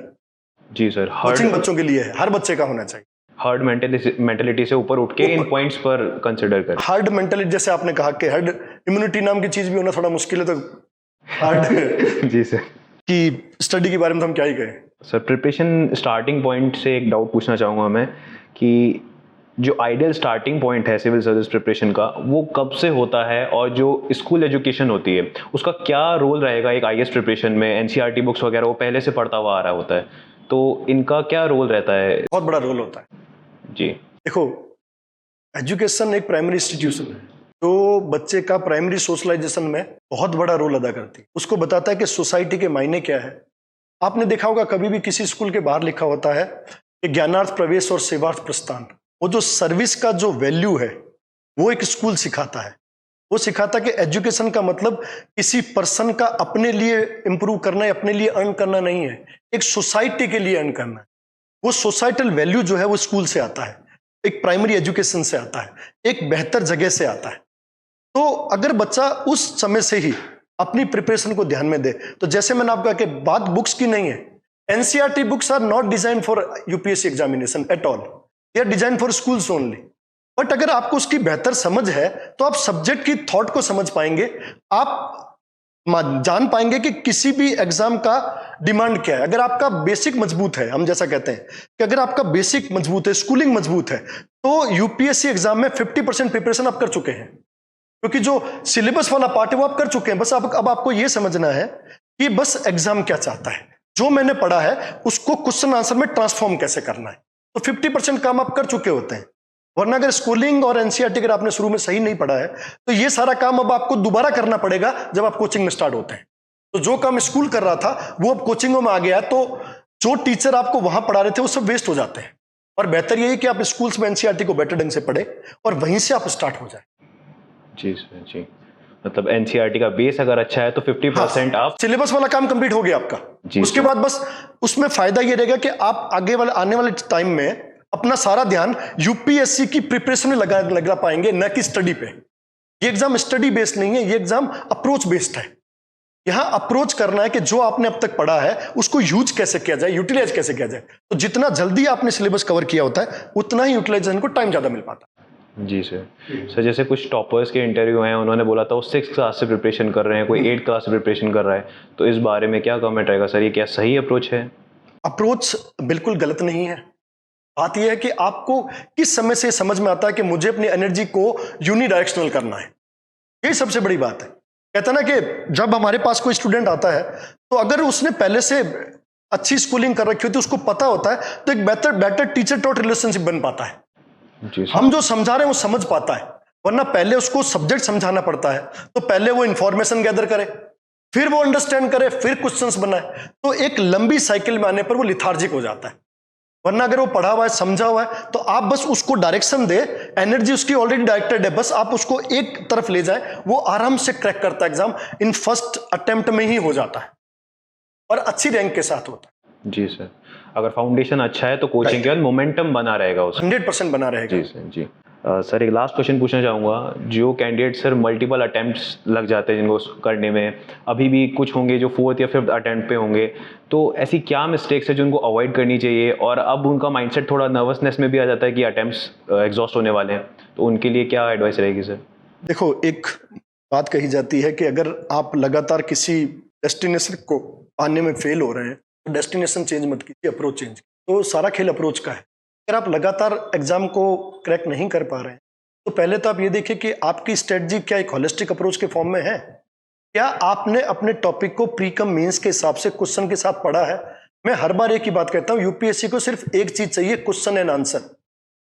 A: जी सर,
B: कोचिंग बच्चों के लिए है, हर बच्चे का होना चाहिए।
A: हर्ड मेंटेलिटी से ऊपर उठ के इन पॉइंट्स पर कंसिडर करें।
B: हर्ड मेंटेलिटी, जैसे आपने कहा कि हर्ड इम्यूनिटी नाम की चीज भी होना थोड़ा मुश्किल है, तो हार्ड
A: जी सर,
B: कि स्टडी के बारे में तो हम क्या ही कहें।
A: सर प्रिपरेशन स्टार्टिंग पॉइंट से एक डाउट पूछना चाहूँगा मैं कि जो आइडियल स्टार्टिंग पॉइंट है सिविल सर्विस प्रिपरेशन का, वो कब से होता है, और जो स्कूल एजुकेशन होती है उसका क्या रोल रहेगा एक आईएएस प्रिपरेशन में? एनसीईआरटी बुक्स वगैरह वो पहले से पढ़ता हुआ आ रहा होता है, तो इनका क्या रोल रहता है?
B: बहुत बड़ा रोल होता है
A: जी।
B: देखो, एजुकेशन एक प्राइमरी इंस्टीट्यूशन है जो बच्चे का प्राइमरी सोशलाइजेशन में बहुत बड़ा रोल अदा करती है। उसको बताता है कि सोसाइटी के मायने क्या है। आपने देखा होगा कभी भी किसी स्कूल के बाहर लिखा होता है कि ज्ञानार्थ प्रवेश और सेवार्थ प्रस्थान। वो जो सर्विस का जो वैल्यू है वो एक स्कूल सिखाता है। वो सिखाता है कि एजुकेशन का मतलब किसी पर्सन का अपने लिए इंप्रूव करना है, अपने लिए अर्न करना नहीं है, एक सोसाइटी के लिए अर्न करना है। वो सोसाइटल वैल्यू जो है वो स्कूल से आता है, एक प्राइमरी एजुकेशन से आता है, एक बेहतर जगह से आता है। तो अगर बच्चा उस समय से ही अपनी प्रिपरेशन को ध्यान में दे, तो जैसे मैंने आपको कहा कि बात बुक्स की नहीं है। NCERT books are not design for UPSC examination at all, they are design for schools only. But अगर आपको उसकी बेहतर समझ है तो आप सब्जेक्ट की थॉट को समझ पाएंगे, आप जान पाएंगे कि किसी भी एग्जाम का डिमांड क्या है। अगर आपका बेसिक मजबूत है, हम जैसा कहते हैं कि अगर आपका बेसिक मजबूत है, स्कूलिंग मजबूत है, तो यूपीएससी एग्जाम में 50% प्रिपरेशन आप कर चुके हैं, क्योंकि जो सिलेबस वाला पार्ट है वो आप कर चुके हैं। बस अब आपको यह समझना है कि बस एग्जाम क्या चाहता है, जो मैंने पढ़ा है उसको क्वेश्चन आंसर में ट्रांसफॉर्म कैसे करना है। तो 50% काम आप कर चुके होते हैं। वरना अगर स्कूलिंग और एनसीईआरटी अगर आपने शुरू में सही नहीं पढ़ा है तो ये सारा काम अब आपको दोबारा करना पड़ेगा जब आप कोचिंग में स्टार्ट होते हैं। तो जो काम स्कूल कर रहा था वो अब कोचिंगों में आ गया, तो जो टीचर आपको वहां पढ़ा रहे थे वो सब वेस्ट हो जाते हैं। और बेहतर यही कि आप स्कूल्स में एनसीईआरटी को बेटर ढंग से पढ़े और वहीं से आप स्टार्ट हो जाए।
A: जी सर, जी। मतलब एनसीईआरटी का बेस अगर अच्छा है तो 50% आप
B: सिलेबस वाला काम कंप्लीट हो गया आपका। उसके बाद बस उसमें फायदा ये रहेगा कि आप आने वाले टाइम में अपना सारा ध्यान यूपीएससी की प्रिपरेशन में लगा पाएंगे, न कि स्टडी पे। ये एग्जाम स्टडी बेस्ड नहीं है, ये एग्जाम अप्रोच बेस्ड है। यहां अप्रोच करना है कि जो आपने अब तक पढ़ा है उसको यूज कैसे किया जाए, यूटिलाइज कैसे किया जाए। तो जितना जल्दी आपने सिलेबस कवर किया होता है उतना ही यूटिलाइजेशन को टाइम ज्यादा मिल पाता है।
A: जी सर। जैसे कुछ टॉपर्स के इंटरव्यू हैं, उन्होंने बोला था वो 6th क्लास से प्रिपरेशन कर रहे हैं, कोई 8th क्लास से प्रिपरेशन कर रहा है, तो इस बारे में क्या कमेंट रहेगा सर? ये क्या सही अप्रोच है?
B: अप्रोच बिल्कुल गलत नहीं है। बात यह है कि आपको किस समय से समझ में आता है कि मुझे अपनी एनर्जी को यूनिडायरेक्शनल करना है। यही सबसे बड़ी बात है। कहता ना कि जब हमारे पास कोई स्टूडेंट आता है तो अगर उसने पहले से अच्छी स्कूलिंग कर रखी होती है, उसको पता होता है, तो एक बेटर टीचर टॉट रिलेशनशिप बन पाता है। हम जो समझा रहे हैं वो समझ पाता है। वरना पहले उसको सब्जेक्ट समझाना पड़ता है, तो पहले वो इंफॉर्मेशन गैदर करे, फिर वो अंडरस्टैंड करे, फिर क्वेश्चंस बनाए। तो एक लंबी साइकिल में आने पर वो लिथार्जिक हो जाता है। वरना अगर वो पढ़ा हुआ है, समझा हुआ है, तो आप बस उसको डायरेक्शन दे, एनर्जी उसकी ऑलरेडी डायरेक्टेड है, बस आप उसको एक तरफ ले जाए, वो आराम से क्रैक करता है एग्जाम। इन फर्स्ट अटेम्प्ट में ही हो जाता है और अच्छी रैंक के साथ होता है।
A: जी सर। अगर फाउंडेशन अच्छा है तो कोचिंग के बाद मोमेंटम बना रहेगा उसका।
B: 100% बना रहेगा।
A: जी सर, जी। सर एक लास्ट क्वेश्चन पूछना चाहूँगा। जो कैंडिडेट सर मल्टीपल अटेम्प्ट्स लग जाते हैं जिनको करने में, अभी भी कुछ होंगे जो 4th या 5th अटेम्प्ट पे होंगे, तो ऐसी क्या मिस्टेक्स है जो उनको अवॉइड करनी चाहिए? और अब उनका माइंडसेट थोड़ा नर्वसनेस में भी आ जाता है कि अटेम्प्ट्स एग्जॉस्ट होने वाले हैं, तो उनके लिए क्या एडवाइस रहेगी सर?
B: देखो, एक बात कही जाती है कि अगर आप लगातार किसी डेस्टिनेशन को आने में फेल हो रहे हैं तो डेस्टिनेशन चेंज मत कीजिए, अप्रोच चेंज। तो सारा खेल अप्रोच का है। अगर आप लगातार एग्जाम को क्रैक नहीं कर पा रहे हैं तो पहले तो आप ये देखिए कि आपकी स्ट्रेटजी क्या एक होलिस्टिक अप्रोच के फॉर्म में है। क्या आपने अपने टॉपिक को प्री कम मेंस के हिसाब से क्वेश्चन के साथ पढ़ा है? मैं हर बार एक ही बात कहता हूं, यूपीएससी को सिर्फ एक चीज चाहिए, क्वेश्चन एंड आंसर।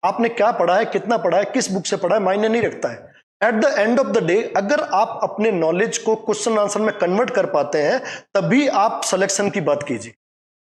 B: आपने क्या पढ़ा है, कितना पढ़ा है, किस बुक से पढ़ा है, मायने नहीं रखता है। At the end of the day अगर आप अपने नॉलेज को क्वेश्चन आंसर में कन्वर्ट कर पाते हैं तभी आप सिलेक्शन की बात कीजिए।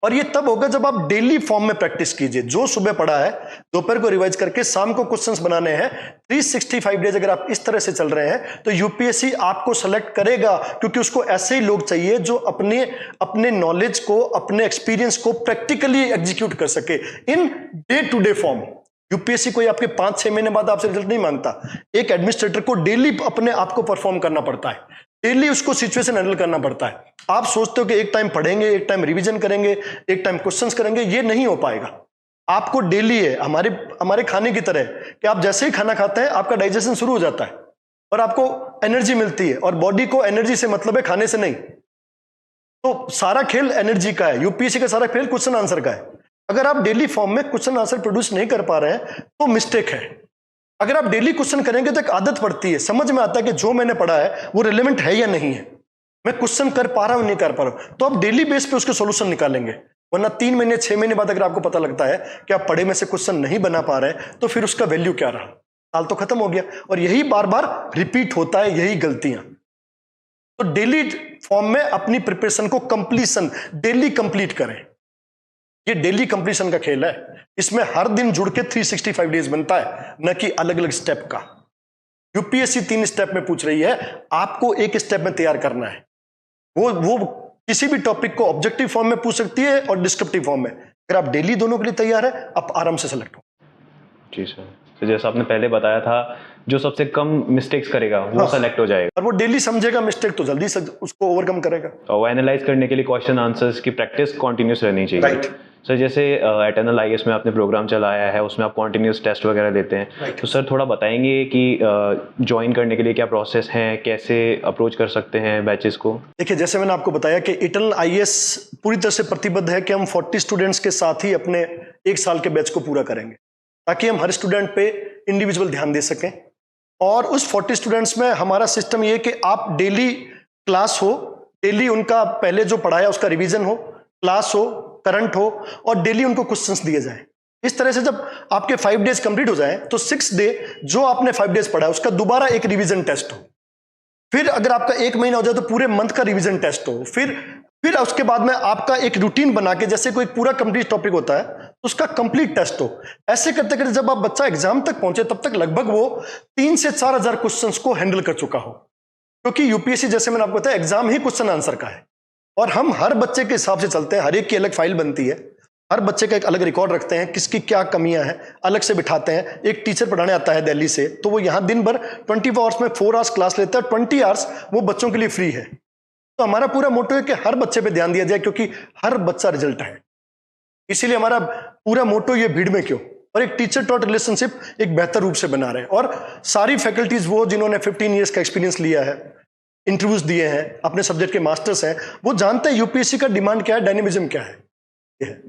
B: और ये तब होगा जब आप डेली फॉर्म में प्रैक्टिस कीजिए। जो सुबह पढ़ा है दोपहर को रिवाइज करके शाम को क्वेश्चंस बनाने हैं। 365 डेज अगर आप इस तरह से चल रहे हैं तो यूपीएससी आपको सेलेक्ट करेगा, क्योंकि उसको ऐसे ही लोग चाहिए जो अपने नॉलेज को, अपने एक्सपीरियंस को प्रैक्टिकली एग्जीक्यूट कर सके in day to day form. UPSC कोई आपके 5-6 महीने बाद आपसे रिजल्ट नहीं मांगता। एक एडमिनिस्ट्रेटर को डेली अपने आप को परफॉर्म करना पड़ता है। डेली उसको सिचुएशन हैंडल करना पड़ता है। आप सोचते हो कि एक टाइम पढ़ेंगे, एक टाइम रिवीजन करेंगे, एक टाइम क्वेश्चंस करेंगे, ये नहीं हो पाएगा। आपको डेली है, हमारे खाने की तरह कि आप जैसे ही खाना खाते हैं आपका डाइजेशन शुरू हो जाता है और आपको एनर्जी मिलती है, और बॉडी को एनर्जी से मतलब है, खाने से नहीं। तो सारा खेल एनर्जी का है। यूपीएससी का सारा खेल क्वेश्चन आंसर का है। अगर आप डेली फॉर्म में क्वेश्चन आंसर प्रोड्यूस नहीं कर पा रहे हैं तो मिस्टेक है। अगर आप डेली क्वेश्चन करेंगे तो एक आदत पड़ती है, समझ में आता है कि जो मैंने पढ़ा है वो रिलेवेंट है या नहीं है, मैं क्वेश्चन कर पा रहा हूं नहीं कर पा रहा हूं, तो आप डेली बेस पे उसके सॉल्यूशन निकालेंगे। वरना 3 महीने 6 महीने बाद अगर आपको पता लगता है कि आप पढ़े में से क्वेश्चन नहीं बना पा रहे तो फिर उसका वैल्यू क्या रहा, साल तो खत्म हो गया। और यही बार बार रिपीट होता है, यही गलतियां। तो डेली फॉर्म में अपनी प्रिपरेशन को कंप्लीशन डेली कंप्लीट करें। ये डेली कंप्लीशन का खेल है, इसमें हर दिन जुड़ के 365 डेज बनता है, न कि अलग अलग स्टेप का। यूपीएससी 3 स्टेप में पूछ रही है, आपको एक स्टेप में तैयार करना है। वो किसी भी टॉपिक को ऑब्जेक्टिव फॉर्म में पूछ सकती है और डिस्क्रिप्टिव फॉर्म में। अगर आप डेली दोनों के लिए तैयार है, आप आराम से सेलेक्ट हो।
A: जी सर, तो जैसा आपने पहले बताया था, जो सबसे कम मिस्टेक्स करेगा वो सेलेक्ट हो जाएगा,
B: और वो डेली समझेगा मिस्टेक तो जल्दी से उसको ओवरकम करेगा।
A: और वो एनालाइज करने के लिए क्वेश्चन आंसर्स की प्रैक्टिस कंटिन्यूस रहनी चाहिए।
B: राइट।
A: सर जैसे एटर्नल आईएएस में आपने प्रोग्राम चलाया है, उसमें आप कंटिन्यूस टेस्ट वगैरह देते हैं, तो सर थोड़ा बताएंगे कि ज्वाइन करने के लिए क्या प्रोसेस है, कैसे अप्रोच कर सकते हैं बैचेस को?
B: देखिए, जैसे मैंने आपको बताया कि एटर्नल आईएएस पूरी तरह से प्रतिबद्ध है कि हम 40 स्टूडेंट्स के साथ ही अपने 1 साल के बैच को पूरा करेंगे, ताकि हम हर स्टूडेंट पे इंडिविजुअल ध्यान दे सकें। और उस 40 स्टूडेंट्स में हमारा सिस्टम ये कि आप डेली क्लास हो, डेली उनका पहले जो पढ़ाया उसका रिवीजन हो, क्लास हो, करंट हो, और डेली उनको क्वेश्चंस दिए जाएं। इस तरह से जब आपके 5 डेज कंप्लीट हो जाए तो 6 डे जो आपने 5 डेज पढ़ा है उसका दोबारा एक रिवीजन टेस्ट हो। फिर अगर आपका 1 महीना हो जाए तो पूरे मंथ का रिवीजन टेस्ट हो। फिर उसके बाद में आपका एक रूटीन बना के, जैसे कोई पूरा कंप्लीट टॉपिक होता है तो उसका कंप्लीट टेस्ट हो। ऐसे करते करते जब आप बच्चा एग्जाम तक पहुंचे तब तक लगभग वो 3 से 4 हजार क्वेश्चंस को हैंडल कर चुका हो। क्योंकि यूपीएससी, जैसे मैंने आपको बताया, एग्जाम ही क्वेश्चन आंसर का है, और हम हर बच्चे के हिसाब से चलते हैं। हर एक की अलग फाइल बनती है, हर बच्चे का एक अलग रिकॉर्ड रखते हैं, किसकी क्या कमियां हैं अलग से बिठाते हैं। एक टीचर पढ़ाने आता है दिल्ली से, तो वो यहाँ दिन भर 24 आवर्स में 4 आवर्स क्लास लेता है, 20 आवर्स वो बच्चों के लिए फ्री है। तो हमारा पूरा मोटो है कि हर बच्चे पे ध्यान दिया जाए, क्योंकि हर बच्चा रिजल्ट है। इसीलिए हमारा पूरा मोटो ये भीड़ में क्यों, और एक टीचर टॉट रिलेशनशिप एक बेहतर रूप से बना रहे हैं। और सारी फैकल्टीज वो जिन्होंने 15 ईयर्स का एक्सपीरियंस लिया है, इंटरव्यूज दिए हैं, अपने सब्जेक्ट के मास्टर्स हैं, वो जानते हैं यूपीएससी का डिमांड क्या है, डायनेमिज्म क्या है। ये है।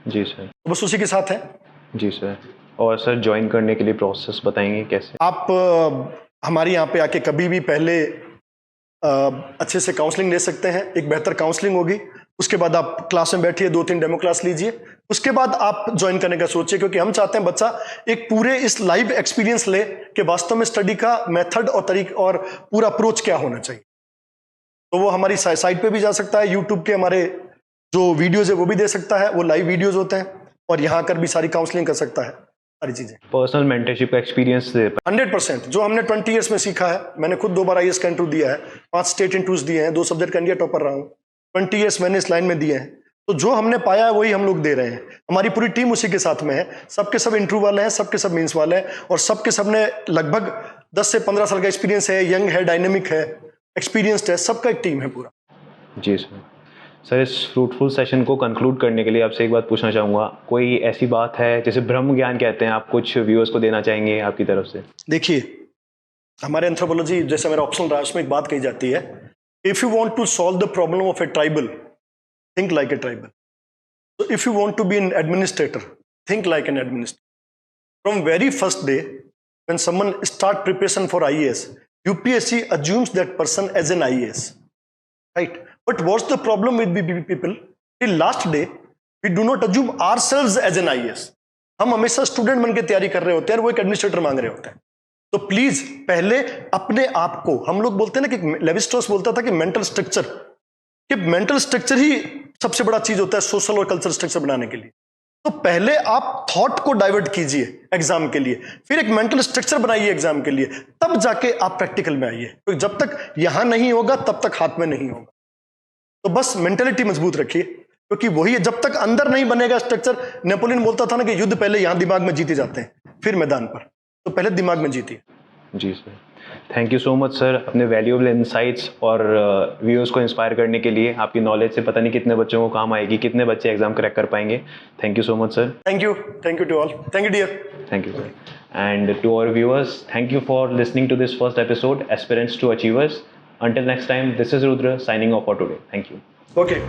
A: जी सर,
B: तो बस उसी के साथ है।
A: जी सर। और सर ज्वाइन करने के लिए प्रोसेस बताएंगे कैसे?
B: आप हमारे यहाँ पे आके कभी भी पहले अच्छे से काउंसलिंग ले सकते हैं, एक बेहतर काउंसलिंग होगी। उसके बाद आप क्लास में बैठिए, 2-3 डेमो क्लास लीजिए, उसके बाद आप ज्वाइन करने का सोचिए। क्योंकि हम चाहते हैं बच्चा एक पूरे इस लाइव एक्सपीरियंस ले कि वास्तव में स्टडी का मेथड और तरीका और पूरा अप्रोच क्या होना चाहिए। तो वो हमारी साइट पे भी जा सकता है, यूट्यूब के हमारे जो वीडियोज है वो भी दे सकता है, वो लाइव वीडियोज होते हैं, और यहाँ कर भी सारी काउंसलिंग कर सकता है, सारी चीजें।
A: पर्सनल मेंटरशिप का एक्सपीरियंस
B: 100% जो हमने 20 ईयर्स में सीखा है। मैंने खुद 2 बार आईएएस का इंटरव्यू दिया है, 5 स्टेट इंटरव्यूज दिए हैं, 2 सब्जेक्ट का इंडिया टॉपर रहा हूँ, 20 ईयर्स मैंने इस लाइन में दिए हैं। तो जो हमने पाया है वही हम लोग दे रहे हैं। हमारी पूरी टीम उसी के साथ में है, सबके सब इंटरव्यू वाले हैं, सबके सब मेंस वाले हैं, और सबके सब ने लगभग 10 से 15 साल का एक्सपीरियंस है, यंग है, डायनेमिक है, एक्सपीरियंस्ड है, सबका एक टीम है पूरा।
A: जी सर। सर इस फ्रूटफुल सेशन को कंक्लूड करने के लिए आपसे एक बात पूछना चाहूँगा, कोई ऐसी बात है जिसे ब्रह्म ज्ञान कहते हैं, आप कुछ व्यूअर्स को देना चाहेंगे आपकी तरफ से?
B: देखिए, हमारे एंथ्रोपोलॉजी जैसे मेरा ऑप्शनल रहा, उसमें एक बात कही जाती है, if you want to solve the problem of a tribal, think like a tribal. So if you want to be an administrator, think like an administrator. From very first day, when someone start preparation for IAS, UPSC assumes that person as an IAS, right? But what's the problem with people? Till last day, we do not assume ourselves as an IAS. हम हमेशा student बन के तैयारी कर रहे होते हैं और वो एक एडमिनिस्ट्रेटर मांग रहे होते हैं। तो प्लीज पहले अपने आप को, हम लोग बोलते हैं ना कि लेवी स्ट्रॉस बोलता था कि मेंटल स्ट्रक्चर, कि मेंटल स्ट्रक्चर ही सबसे बड़ा चीज होता है सोशल और कल्चरल स्ट्रक्चर बनाने के लिए। तो पहले आप थॉट को डाइवर्ट कीजिए एग्जाम के लिए, फिर एक मेंटल स्ट्रक्चर बनाइए एग्जाम के लिए, तब जाके आप प्रैक्टिकल में आइए। तो जब तक यहां नहीं होगा तब तक हाथ में नहीं होगा। तो बस मेंटेलिटी मजबूत रखिए, क्योंकि वही है, जब तक अंदर नहीं बनेगा स्ट्रक्चर। नेपोलियन बोलता था ना कि युद्ध पहले यहां दिमाग में जीते जाते हैं, फिर मैदान पर। तो पहले दिमाग में जीतिए।
A: जी sir, thank you so much sir, अपने वैल्यूएबल इंसाइट्स और व्यूअर्स को इंस्पायर करने के लिए। आपकी नॉलेज से पता नहीं कितने बच्चों को काम आएगी, कितने बच्चे एग्जाम क्रैक कर पाएंगे। Thank you so much sir.
B: Thank you to all, thank you dear.
A: Thank you, sir. And to our viewers, thank you for listening to this first episode, Aspirants to Achievers. Until next time, this is Rudra signing off for today. Thank you.
B: Okay.